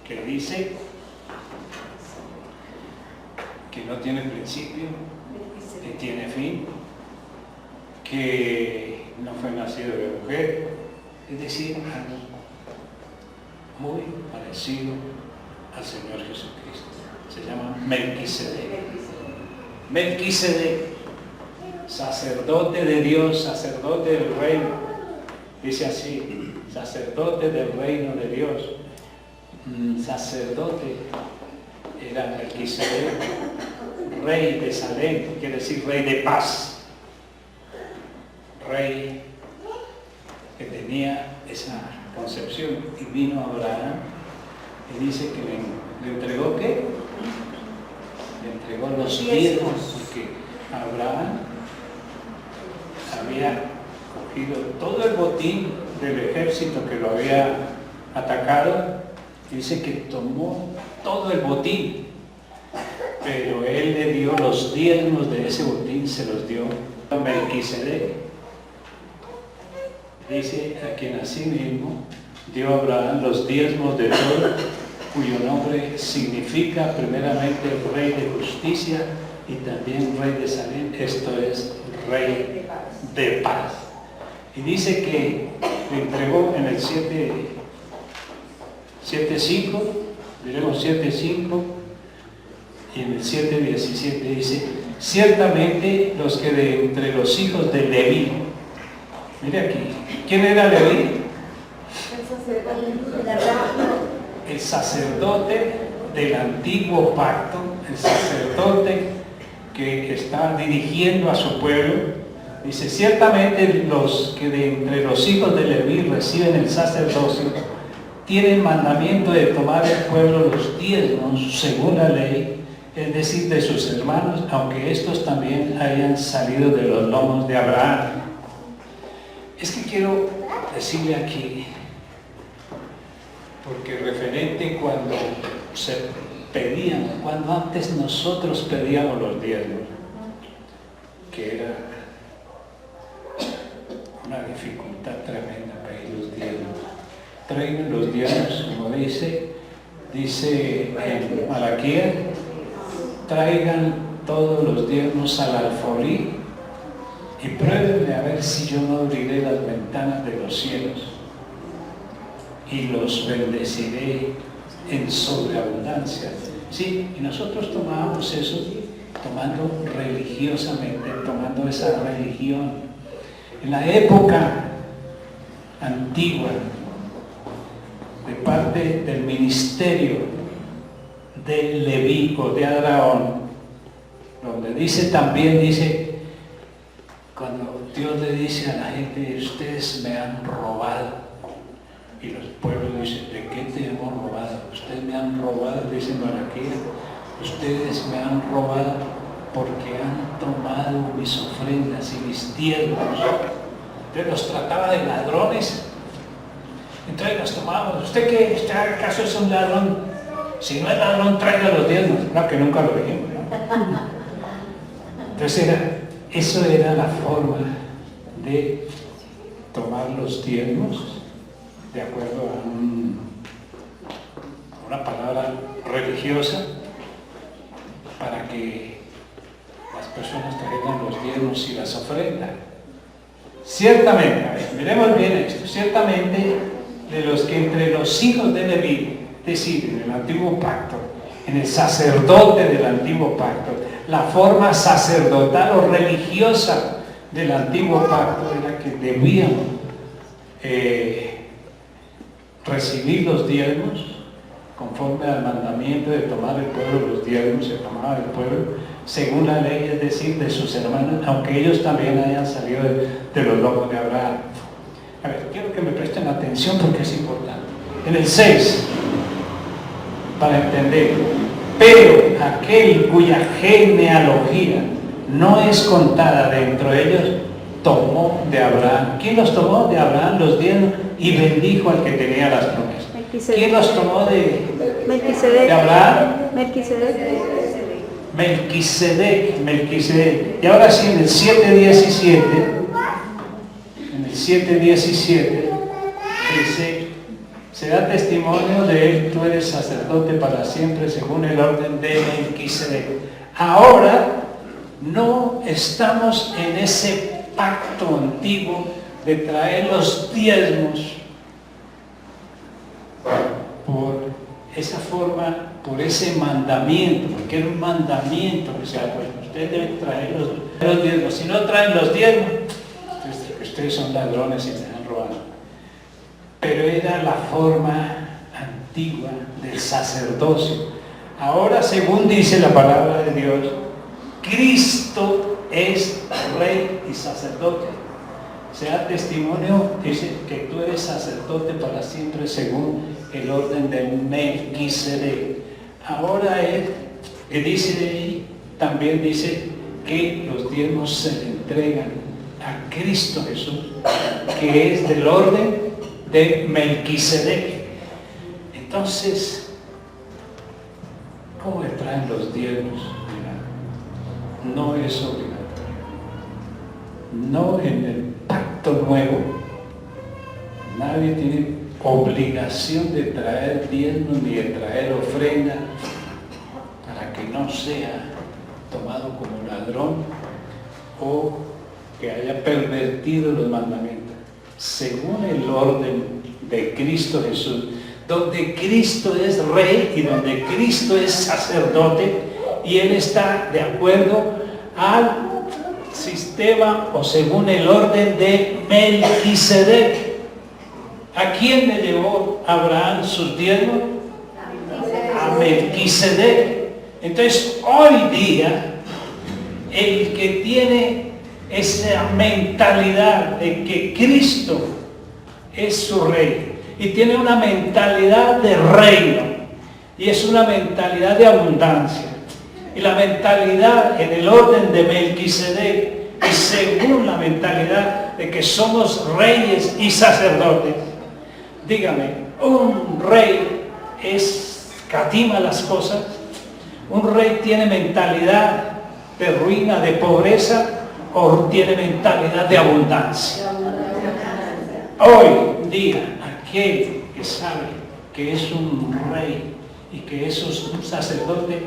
que dice que no tiene principio, que tiene fin, que no fue nacido de mujer, es decir, algo muy parecido al Señor Jesucristo. Se llama Melquisedec. Melquisedec, sacerdote de Dios, sacerdote del reino. Dice así, sacerdote del reino de Dios. Sacerdote era Melquisedec, rey de Salem, quiere decir rey de paz. Rey que tenía esa concepción. Y vino Abraham y dice que le entregó ¿qué? Le entregó los diezmos, porque Abraham había cogido todo el botín del ejército que lo había atacado. Dice que tomó todo el botín, pero él le dio los diezmos de ese botín, se los dio a Melquisedec. Dice a quien así mismo dio a Abraham los diezmos de todo, cuyo nombre significa primeramente Rey de Justicia y también Rey de Salem, esto es Rey de Paz. Y dice que le entregó en el 7:5, diremos 7:5, y en el 7:17 dice, ciertamente los que de entre los hijos de Leví, mire aquí, ¿quién era Leví? El sacerdote del antiguo pacto, el sacerdote que está dirigiendo a su pueblo. Dice, ciertamente los que de entre los hijos de Leví reciben el sacerdocio tienen mandamiento de tomar el pueblo los diezmos según la ley, es decir, de sus hermanos, aunque estos también hayan salido de los lomos de Abraham. Es que quiero decirle aquí, porque referente cuando se pedían, cuando antes nosotros pedíamos los diezmos, que era una dificultad tremenda pedir los diezmos. Traigan los diezmos, como dice en Malaquías, traigan todos los diezmos al alfolí y pruébenme a ver si yo no abriré las ventanas de los cielos y los bendeciré en sobreabundancia. Sí, y nosotros tomábamos eso, tomando religiosamente, tomando esa religión. En la época antigua, de parte del ministerio de Leví o de Aarón, donde dice, cuando Dios le dice a la gente, ustedes me han robado, y los pueblos dicen, ¿de qué te hemos robado? Ustedes me han robado, dice Malaquías, ustedes me han robado porque han tomado mis ofrendas y mis diezmos. Entonces los trataba de ladrones. Entonces los tomábamos. ¿Usted qué? ¿Usted acaso es un ladrón? Si no es ladrón, traiga los diezmos. No, que nunca lo dijimos, ¿no? Entonces eso era la forma de tomar los diezmos, de acuerdo a una palabra religiosa, para que las personas trajeran los diezmos y las ofrendas. Ciertamente, a ver, miremos bien esto, ciertamente de los que entre los hijos de Leví, es decir, en el antiguo pacto, en el sacerdote del antiguo pacto, la forma sacerdotal o religiosa del antiguo pacto era que debían recibir los diezmos conforme al mandamiento de tomar el pueblo los diezmos, se tomaba el pueblo según la ley, es decir, de sus hermanos, aunque ellos también hayan salido de los lomos de Abraham. A ver, quiero que me presten atención porque es importante. En el 6, para entender, Pero aquel cuya genealogía no es contada dentro de ellos, tomó de Abraham. ¿Quién los tomó de Abraham? Los 10 y bendijo al que tenía las promesas. ¿Quién los tomó de Abraham? Melquisedec. Y ahora sí, en el 7:17, dice, se da testimonio de él, tú eres sacerdote para siempre según el orden de Melquisedec. Ahora no estamos en ese pacto antiguo de traer los diezmos por esa forma, por ese mandamiento, porque era un mandamiento que sea, pues ustedes deben traer los diezmos. Si no traen los diezmos, ustedes son ladrones y se han robado. Pero era la forma antigua del sacerdocio. Ahora, según dice la palabra de Dios, Cristo es Rey y sacerdote. Sea testimonio, dice que tú eres sacerdote para siempre según el orden de Melquisedec. Ahora él también dice que los diezmos se le entregan a Cristo Jesús, que es del orden de Melquisedec. Entonces, ¿cómo le traen los diezmos? Mira, no es obligatorio. No en el pacto nuevo, nadie tiene obligación de traer diezmos ni de traer ofrenda para que no sea tomado como ladrón o que haya pervertido los mandamientos. Según el orden de Cristo Jesús, donde Cristo es Rey y donde Cristo es sacerdote, y Él está de acuerdo al sistema o según el orden de Melquisedec. ¿A quién le llevó Abraham sus diezmos? A Melquisedec. Entonces, hoy día, el que tiene esa mentalidad de que Cristo es su Rey y tiene una mentalidad de reino y es una mentalidad de abundancia y la mentalidad en el orden de Melquisedec y según la mentalidad de que somos reyes y sacerdotes. Dígame, ¿un rey escatima las cosas? ¿Un rey tiene mentalidad de ruina, de pobreza, o tiene mentalidad de abundancia? Hoy día, aquel que sabe que es un rey y que es un sacerdote,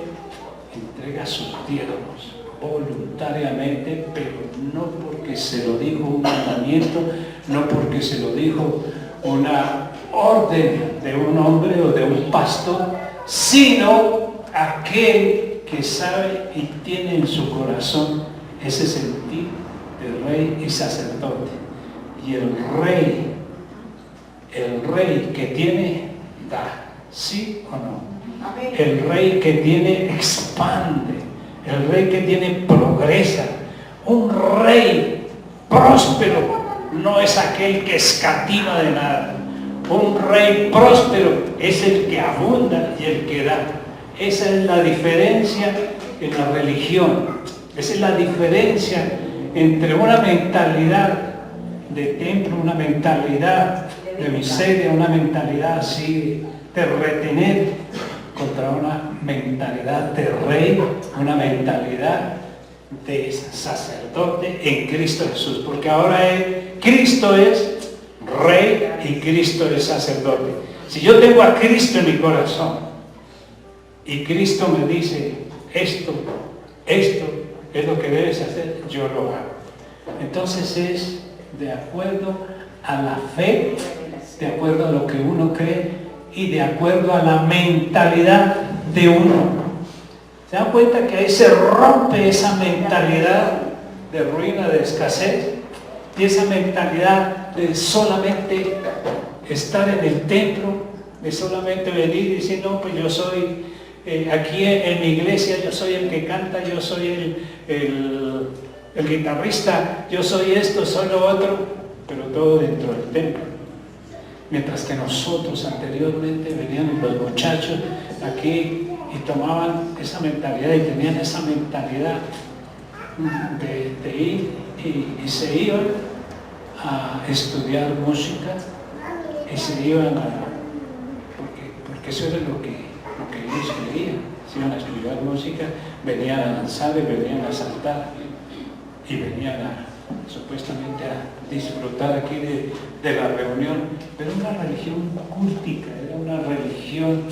entrega sus diezmos voluntariamente, pero no porque se lo dijo un mandamiento, no porque se lo dijo una orden de un hombre o de un pastor, sino aquel que sabe y tiene en su corazón ese sentir de rey y sacerdote. Y el rey que tiene, da, ¿sí o no? El rey que tiene, expande. El rey que tiene, progresa. Un rey próspero no es aquel que escatima de nada. Un rey próspero es el que abunda y el que da. Esa es la diferencia en la religión. Esa es la diferencia entre una mentalidad de templo, una mentalidad de miseria, una mentalidad así de retener, contra una mentalidad de rey, una mentalidad de sacerdote en Cristo Jesús. Porque ahora Cristo es Rey y Cristo es sacerdote. Si yo tengo a Cristo en mi corazón y Cristo me dice esto es lo que debes hacer, yo lo hago. Entonces es de acuerdo a la fe, de acuerdo a lo que uno cree y de acuerdo a la mentalidad de uno. ¿Se dan cuenta que ahí se rompe esa mentalidad de ruina, de escasez? Y esa mentalidad de solamente estar en el templo, de solamente venir y decir, no, pues yo soy, aquí en mi iglesia, yo soy el que canta, yo soy el guitarrista, yo soy esto, soy lo otro, pero todo dentro del templo. Mientras que nosotros anteriormente venían los muchachos aquí y tomaban esa mentalidad y tenían esa mentalidad de ir y se iban a estudiar música y se iban porque eso era lo que ellos querían. Se iban a estudiar música, venían a danzar y venían a saltar y venían supuestamente a disfrutar aquí de la reunión, pero una religión cultica, era una religión,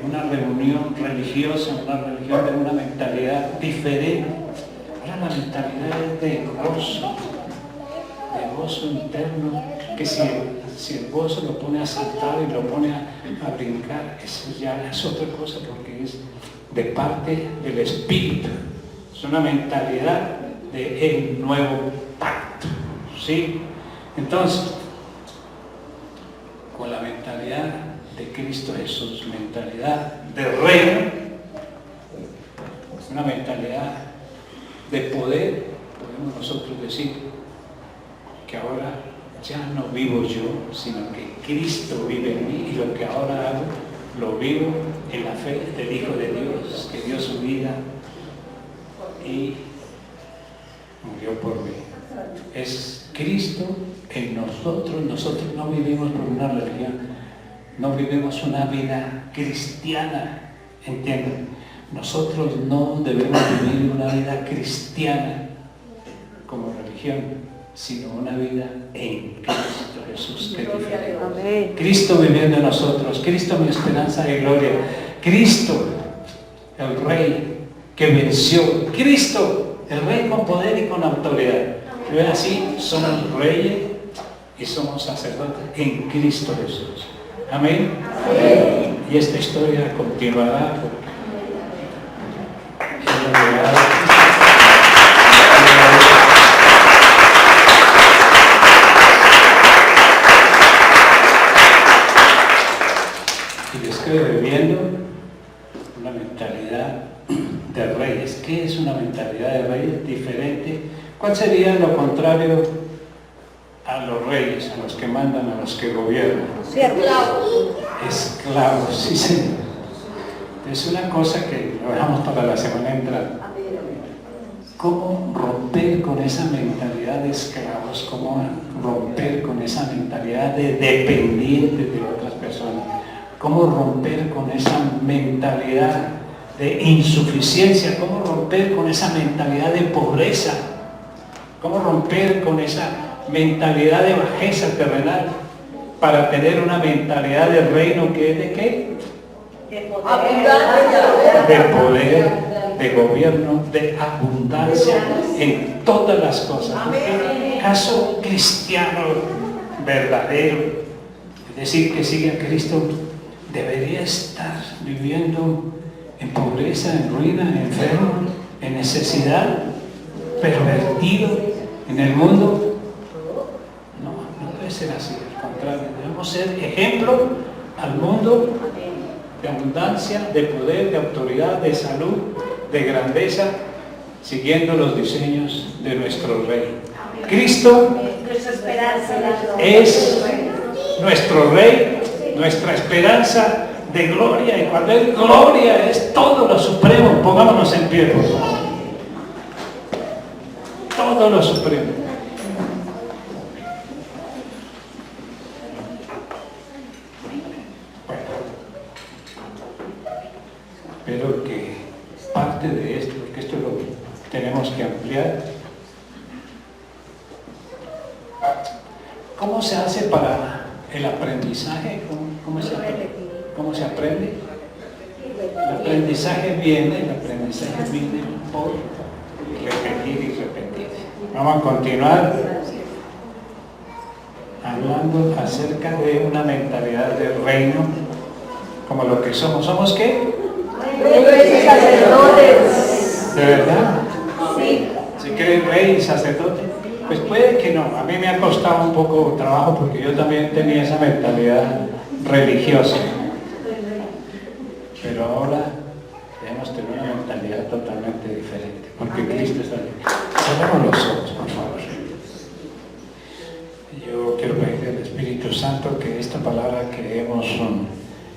una reunión religiosa, una religión de una mentalidad diferente. Ahora la mentalidad es de gozo interno, que si el gozo lo pone a saltar y lo pone a brincar, eso ya es otra cosa, porque es de parte del Espíritu, es una mentalidad del nuevo pacto, ¿sí? Entonces, con la mentalidad de Cristo Jesús, mentalidad de reino, una mentalidad de poder, podemos nosotros decir que ahora ya no vivo yo, sino que Cristo vive en mí, y lo que ahora hago, lo vivo en la fe del Hijo de Dios, que dio su vida y murió por mí. Es Cristo en nosotros. Nosotros no vivimos por una religión, no vivimos una vida cristiana, ¿entienden? Nosotros no debemos vivir una vida cristiana como religión, sino una vida en Cristo Jesús, que es diferente. Cristo viviendo en nosotros, Cristo mi esperanza y gloria, Cristo el Rey que venció, Cristo el Rey con poder y con autoridad. Y ven, así somos reyes y somos sacerdotes en Cristo Jesús. Amén. Amén. Y esta historia continuará porque y les quedo viviendo una mentalidad de reyes. ¿Qué es una mentalidad de reyes? Diferente. ¿Cuál sería lo contrario a los reyes, a los que mandan, a los que gobiernan? Esclavos, sí señor. Es una cosa que lo dejamos para la semana entrante. ¿Cómo romper con esa mentalidad de esclavos? ¿Cómo romper con esa mentalidad de dependientes de otras personas? ¿Cómo romper con esa mentalidad de insuficiencia? ¿Cómo romper con esa mentalidad de pobreza? ¿Cómo romper con esa mentalidad de bajeza terrenal para tener una mentalidad de reino que es de qué? De poder, de gobierno, de abundancia en todas las cosas. Un caso cristiano verdadero, es decir, que sigue a Cristo, debería estar viviendo en pobreza, en ruina, enfermo, en necesidad, pervertido en el mundo. No debe ser así, al contrario, debemos ser ejemplo al mundo de abundancia, de poder, de autoridad, de salud, de grandeza, siguiendo los diseños de nuestro Rey. Cristo es nuestro Rey, nuestra esperanza de gloria, y cuando es gloria es todo lo supremo. Pongámonos en pie, por favor. Todo lo supremo. Bueno, espero que parte de esto, porque esto lo tenemos que ampliar. ¿Cómo se hace para el aprendizaje? ¿Cómo se aprende? El aprendizaje viene por repetir y repetir. Vamos a continuar hablando acerca de una mentalidad de reino, como lo que somos. ¿Somos qué? Reyes y sacerdotes. ¿De verdad? Sí. ¿Se creen rey y sacerdote? Pues puede que no. A mí me ha costado un poco trabajo porque yo también tenía esa mentalidad religiosa. Pero ahora debemos tener una mentalidad totalmente diferente, porque Cristo está aquí. Cerramos los ojos, por favor. Yo quiero pedirle al Espíritu Santo que esta palabra que hemos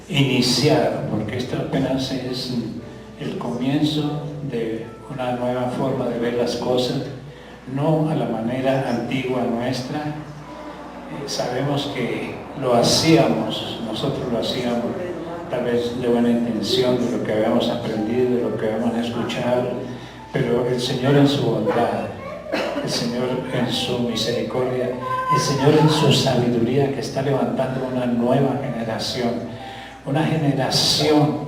iniciar, porque esto apenas es el comienzo de una nueva forma de ver las cosas, no a la manera antigua nuestra. Sabemos que lo hacíamos, nosotros lo hacíamos tal vez de buena intención, de lo que habíamos aprendido, de lo que habíamos escuchado, pero el Señor en su bondad, el Señor en su misericordia, el Señor en su sabiduría, que está levantando una nueva generación, una generación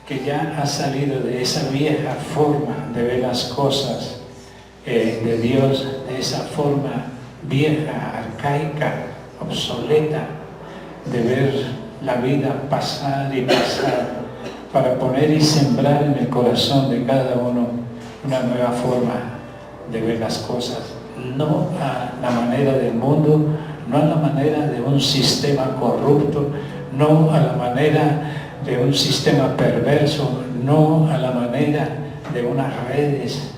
que ya ha salido de esa vieja forma de ver las cosas de Dios, de esa forma vieja, arcaica, obsoleta, de ver la vida pasar y pasar, para poner y sembrar en el corazón de cada uno una nueva forma de ver las cosas, no a la manera del mundo, no a la manera de un sistema corrupto, no a la manera de un sistema perverso, no a la manera de unas redes,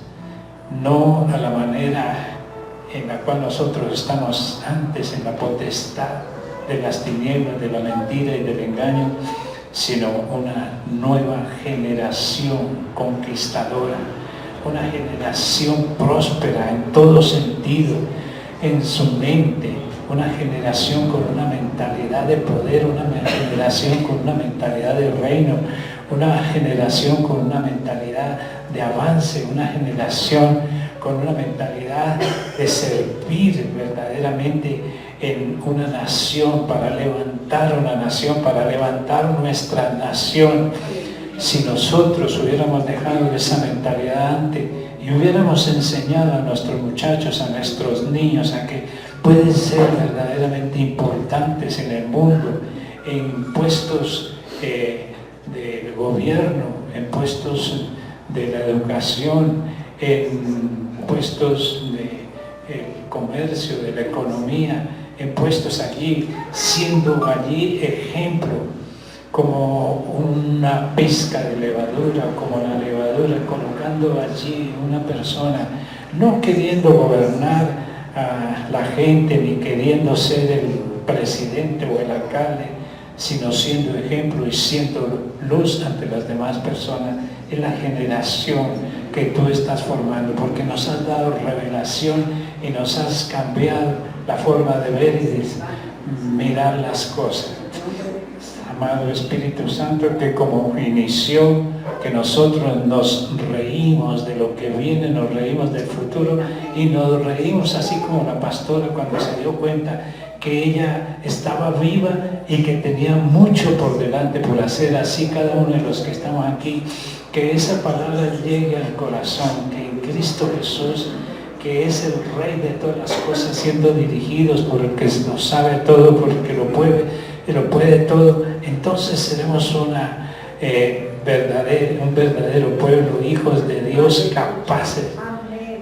no a la manera en la cual nosotros estamos antes en la potestad de las tinieblas, de la mentira y del engaño, sino una nueva generación conquistadora, una generación próspera en todo sentido, en su mente, una generación con una mentalidad de poder, una generación con una mentalidad de reino, una generación con una mentalidad de avance, una generación con una mentalidad de servir verdaderamente en una nación, para levantar una nación, para levantar nuestra nación. Si nosotros hubiéramos dejado esa mentalidad antes y hubiéramos enseñado a nuestros muchachos, a nuestros niños, a que pueden ser verdaderamente importantes en el mundo, en puestos del gobierno, en puestos de la educación, en puestos del comercio, de la economía, en puestos allí, siendo allí ejemplo, como una pizca de levadura, como la levadura, colocando allí una persona, no queriendo gobernar a la gente, ni queriendo ser el presidente o el alcalde, sino siendo ejemplo y siendo luz ante las demás personas. Es la generación que tú estás formando, porque nos has dado revelación y nos has cambiado la forma de ver y de mirar las cosas. Amado Espíritu Santo, que como inició, que nosotros nos reímos de lo que viene, nos reímos del futuro y nos reímos así como la pastora cuando se dio cuenta que ella estaba viva y que tenía mucho por delante por hacer. Así cada uno de los que estamos aquí, que esa palabra llegue al corazón, que en Cristo Jesús, que es el Rey de todas las cosas, siendo dirigidos por el que lo sabe todo, por el que lo puede todo, entonces seremos un verdadero pueblo, hijos de Dios, capaces,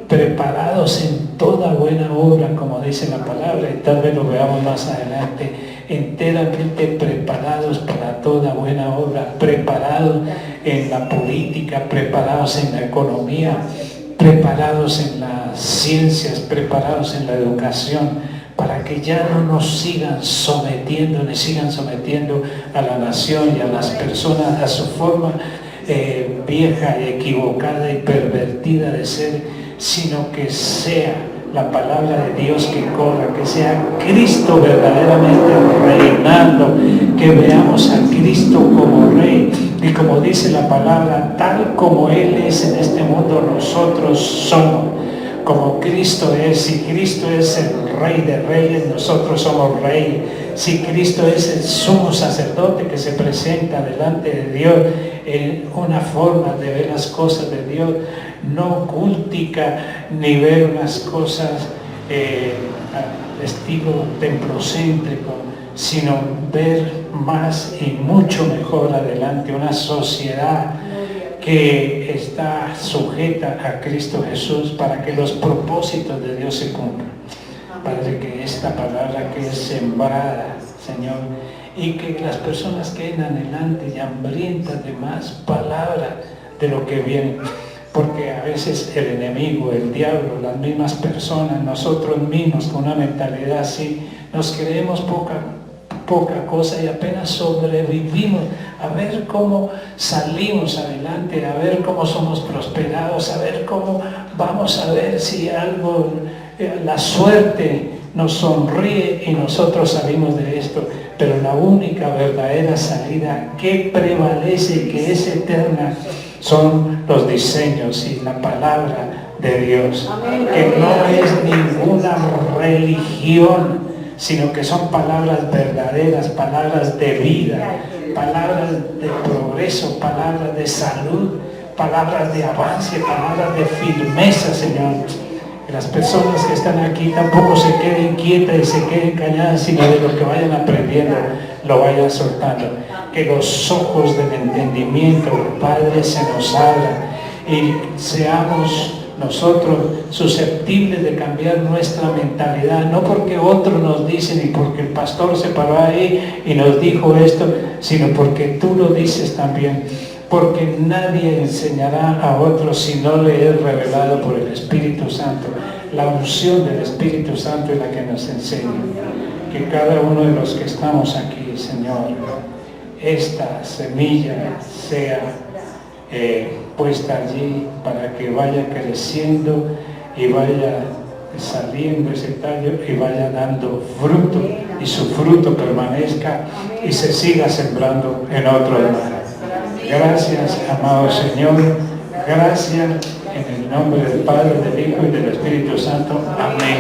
preparados en toda buena obra, como dice la palabra, y tal vez lo veamos más adelante, enteramente preparados para toda buena obra, preparados en la política, preparados en la economía, preparados en las ciencias, preparados en la educación, para que ya no nos sigan sometiendo, ni sigan sometiendo a la nación y a las personas a su forma vieja y equivocada y pervertida de ser, sino que sea la palabra de Dios que corra, que sea Cristo verdaderamente reinando, que veamos a Cristo como Rey, y como dice la palabra, tal como Él es en este mundo, nosotros somos. Como Cristo es, si Cristo es el Rey de Reyes, nosotros somos Rey. Si Cristo es el sumo sacerdote que se presenta delante de Dios en una forma de ver las cosas de Dios, no cultica ni ver unas cosas al estilo templocéntrico, sino ver más y mucho mejor adelante una sociedad que está sujeta a Cristo Jesús, para que los propósitos de Dios se cumplan. Padre, que esta palabra que es sembrada, Señor, y que las personas queden anhelantes y hambrientas de más palabra de lo que viene, porque a veces el enemigo, el diablo, las mismas personas, nosotros mismos con una mentalidad así, nos creemos poca cosa y apenas sobrevivimos, a ver cómo salimos adelante, a ver cómo somos prosperados, a ver cómo vamos a ver si algo, la suerte nos sonríe y nosotros salimos de esto. Pero la única verdadera salida que prevalece y que es eterna son los diseños y la palabra de Dios, que no es ninguna religión, sino que son palabras verdaderas, palabras de vida, palabras de progreso, palabras de salud, palabras de avance, palabras de firmeza, Señor. Que las personas que están aquí tampoco se queden quietas y se queden calladas, sino de lo que vayan aprendiendo, lo vayan soltando. Que los ojos del entendimiento, Padre, se nos abran y seamos nosotros susceptibles de cambiar nuestra mentalidad, no porque otros nos dicen y porque el pastor se paró ahí y nos dijo esto, sino porque tú lo dices también, porque nadie enseñará a otros si no le es revelado por el Espíritu Santo. La unción del Espíritu Santo es la que nos enseña. Que cada uno de los que estamos aquí, Señor, esta semilla sea puesta allí para que vaya creciendo y vaya saliendo ese tallo y vaya dando fruto y su fruto permanezca y se siga sembrando en otro lugar. Gracias, amado Señor, gracias en el nombre del Padre, del Hijo y del Espíritu Santo. Amén.